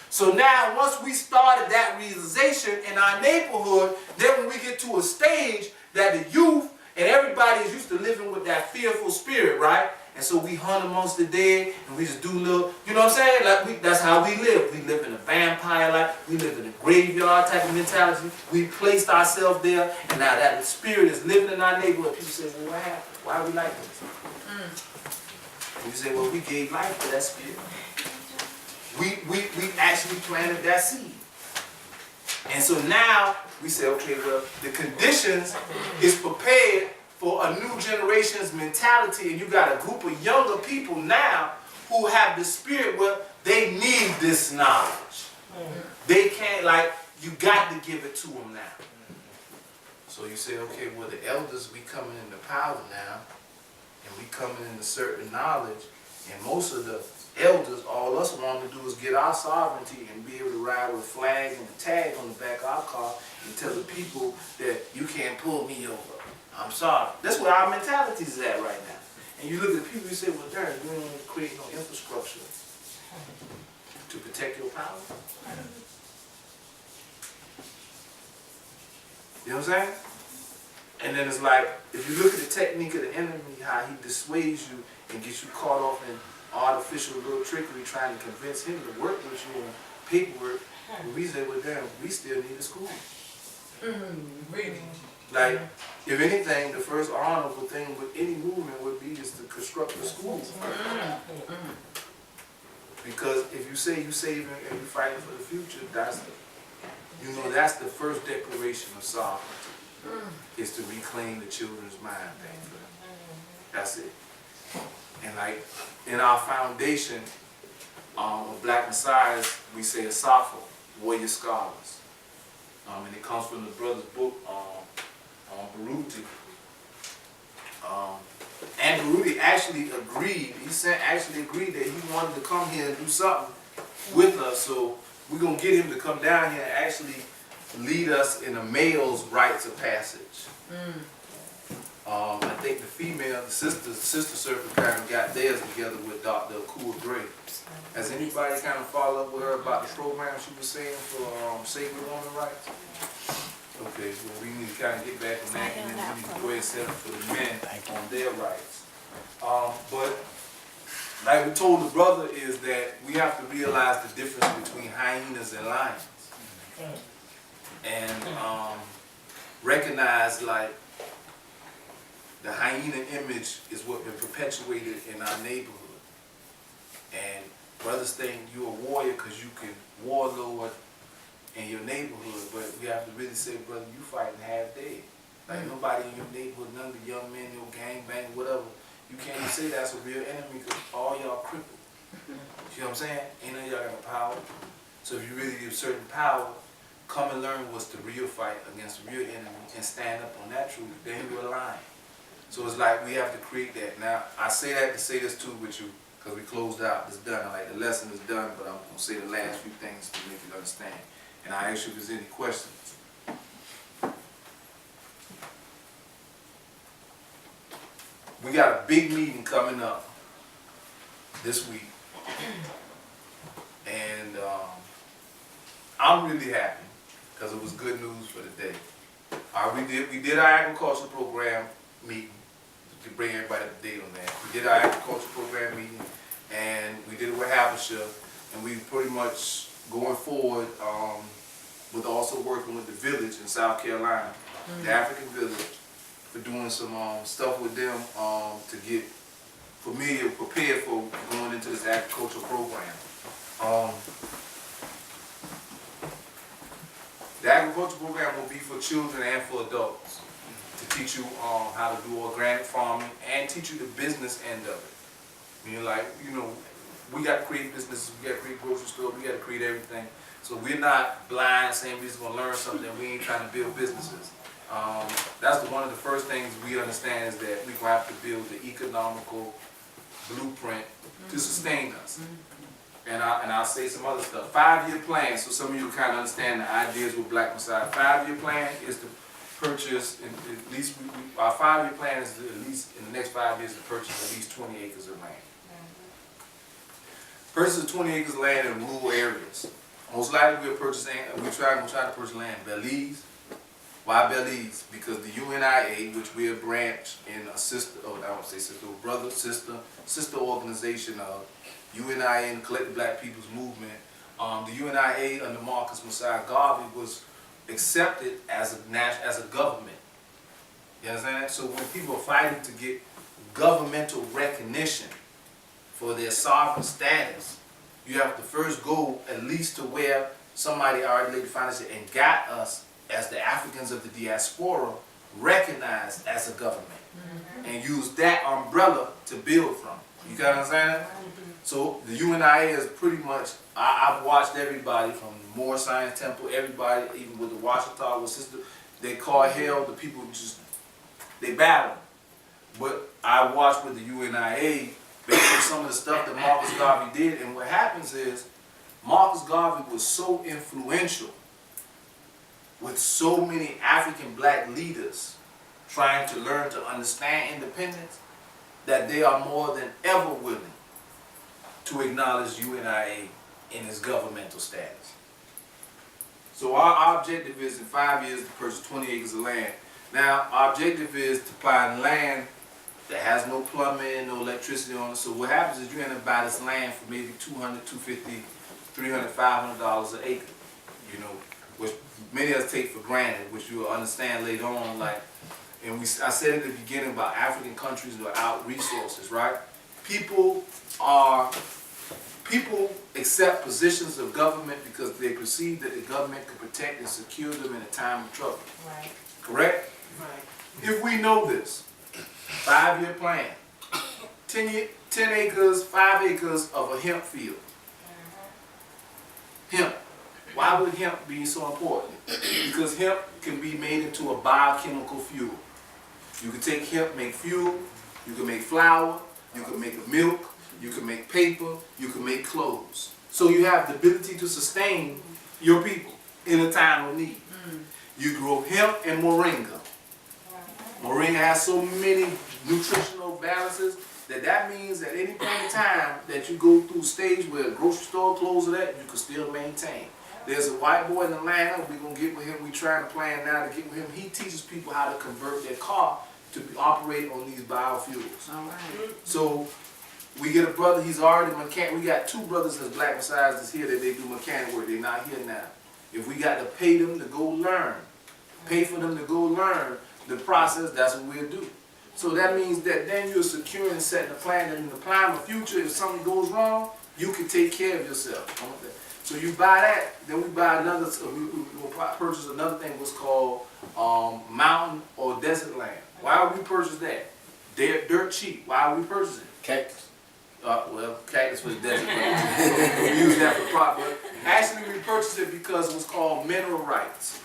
So now, once we started that realization in our neighborhood, then when we get to a stage that the youth and everybody is used to living with that fearful spirit, right? And so we hunt amongst the dead, and we just do little, you know what I'm saying? Like that's how we live. We live in a vampire life. We live in a graveyard type of mentality. We placed ourselves there, and now that the spirit is living in our neighborhood, people say, well, what happened? Why are we like this? And you say, well, we gave life to that spirit. We actually planted that seed. And so now we say, okay, well, the conditions is prepared for a new generation's mentality, and you got a group of younger people now who have the spirit where they need this knowledge. They can't, like, you got to give it to them now. So you say, okay, well, the elders, we coming into power now, and we coming into certain knowledge, and most of the elders, all us want to do is get our sovereignty and be able to ride with a flag and a tag on the back of our car and tell the people that you can't pull me over. I'm sorry. That's where our mentality is at right now. And you look at the people, you say, well, darn, you don't create no infrastructure to protect your power. You know what I'm saying? And then it's like, if you look at the technique of the enemy, how he dissuades you and gets you caught off in artificial little trickery trying to convince him to work with you on paperwork, we say, well, damn, we still need a school. Like, if anything, the first honorable thing with any movement would be is to construct a school. Because if you say you're saving and you're fighting for the future, that's that's the first declaration of sovereignty, is to reclaim the children's mind. That's it. And like in our foundation of Black Messiahs, we say a Cypher, warrior scholars. And it comes from the brother's book, Baruti. And Baruti actually agreed, actually agreed that he wanted to come here and do something with us. So we're going to get him to come down here and actually lead us in a male's rites of passage. I think the female, the sister serpent kind of got theirs together with Dr. Akua Gray. Has anybody kind of followed up with her about the program she was saying for Sacred Woman Rights? Okay, well we need to kind of get back on that, and then we need to go ahead and set up for the men on their rights. But like we told the brother is that we have to realize the difference between hyenas and lions. And recognize like the hyena image is what been perpetuated in our neighborhood. And brothers think you're a warrior because you can warlord in your neighborhood, but we have to really say, brother, you fighting half dead. Like nobody in your neighborhood, none of the young men, your gang bang, whatever, you can't even say that's a real enemy because all y'all crippled. You know what I'm saying? Ain't none of y'all got no power. So if you really give certain power, come and learn what's the real fight against the real enemy and stand up on that truth, then you're aligned. So it's like we have to create that. Now, I say that to say this too with you, because we closed out, it's done. Like the lesson is done, but I'm going to say the last few things to make you understand. And I ask you if there's any questions. We got a big meeting coming up this week. And I'm really happy because it was good news for the day. We did our agriculture program meeting to bring everybody up to date on that. We did our agriculture program meeting, and we did it with establisher, and we pretty much going forward with also working with the village in South Carolina, the African village, for doing some stuff with them to get familiar, prepared for going into this agricultural program. The agricultural program will be for children and for adults to teach you how to do organic farming and teach you the business end of it. Meaning, like, you know, we got to create businesses, we got to create grocery stores, we got to create everything. So we're not blind saying we're just going to learn something, we ain't trying to build businesses. That's one of the first things we understand is that we're going to have to build the economical blueprint to sustain us. And I'll say some other stuff. 5-year plan, so some of you kind of understand the ideas with Black Messiah. 5-year plan is to purchase, at least our 5-year plan is to, at least in the next 5 years, to purchase at least 20 acres of land. Purchase of 20 acres of land in rural areas. Most likely we're purchasing, we're trying to purchase land in Belize. Why Belize? Because the UNIA, which we're a branch in a sister, I won't say sister, brother, sister organization of UNIA and Collective Black People's Movement. The UNIA under Marcus Messiah Garvey was accepted as a government. You understand that? So when people are fighting to get governmental recognition for their sovereign status, you have to first go at least to where somebody already laid the foundation and got us as the Africans of the diaspora recognized as a government, and use that umbrella to build from. You got to understand that? So the UNIA is pretty much, I've watched everybody from Moore Science Temple, everybody, even with the Washita, with sister, they call hell, the people just, they battle. But I watched with the UNIA, based on some of the stuff that Marcus Garvey did, and what happens is, Marcus Garvey was so influential with so many African black leaders trying to learn to understand independence, that they are more than ever willing to acknowledge UNIA in its governmental status. So our objective is in 5 years to purchase 20 acres of land. Now, our objective is to find land that has no plumbing, no electricity on it. So what happens is you end up buying this land for maybe $200, $250, $300, $500 an acre, you know, which many of us take for granted, which you'll understand later on. Like, and I said at the beginning about African countries without resources, right? People accept positions of government because they perceive that the government can protect and secure them in a time of trouble. Right. Correct? Right. If we know this, 5-year plan, 10 acres, 5 acres of a hemp field. Hemp. Why would hemp be so important? Because hemp can be made into a biochemical fuel. You can take hemp, make fuel, you can make flour, you can make milk, you can make paper, you can make clothes. So you have the ability to sustain your people in a time of need. You grow hemp and moringa. Moringa has so many nutritional balances that means at any point in time that you go through a stage where a grocery store closes that, you can still maintain. There's a white boy in Atlanta, we're going to get with him, we're trying to plan now to get with him. He teaches people how to convert their car to operate on these biofuels. All right. So we get a brother, he's already mechanic. We got 2 brothers as Black Messiahs that's here that they do mechanic work. They're not here now. If we got to pay them to go learn, pay for them to go learn the process, that's what we'll do. So that means that then you're securing and setting a plan that in the plan of future, if something goes wrong, you can take care of yourself. So you buy that, then we buy another, we'll purchase another thing what's called mountain or desert land. Why would we purchase that? They're dirt cheap. Why would we purchase it? Cactus. Well, cactus for the desert land. We use that for profit. Actually, we purchased it because it was called mineral rights.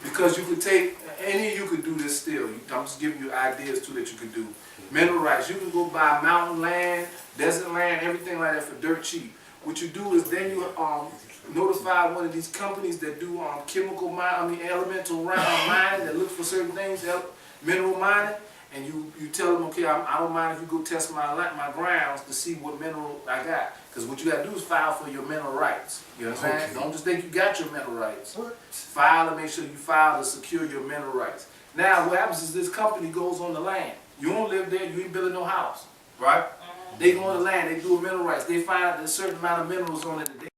Because you could take, any of you could do this still. I'm just giving you ideas too that you could do. Mineral rights. You can go buy mountain land, desert land, everything like that for dirt cheap. What you do is then you notify one of these companies that do elemental mining that look for certain things, mineral mining, and you tell them, okay, I don't mind if you go test my grounds to see what mineral I got. Because what you got to do is file for your mineral rights. You understand? Okay. Don't just think you got your mineral rights. File and make sure you file to secure your mineral rights. Now, what happens is this company goes on the land. You don't live there, you ain't building no house, right? They go on the land, they do mineral rights, they find a certain amount of minerals on it that they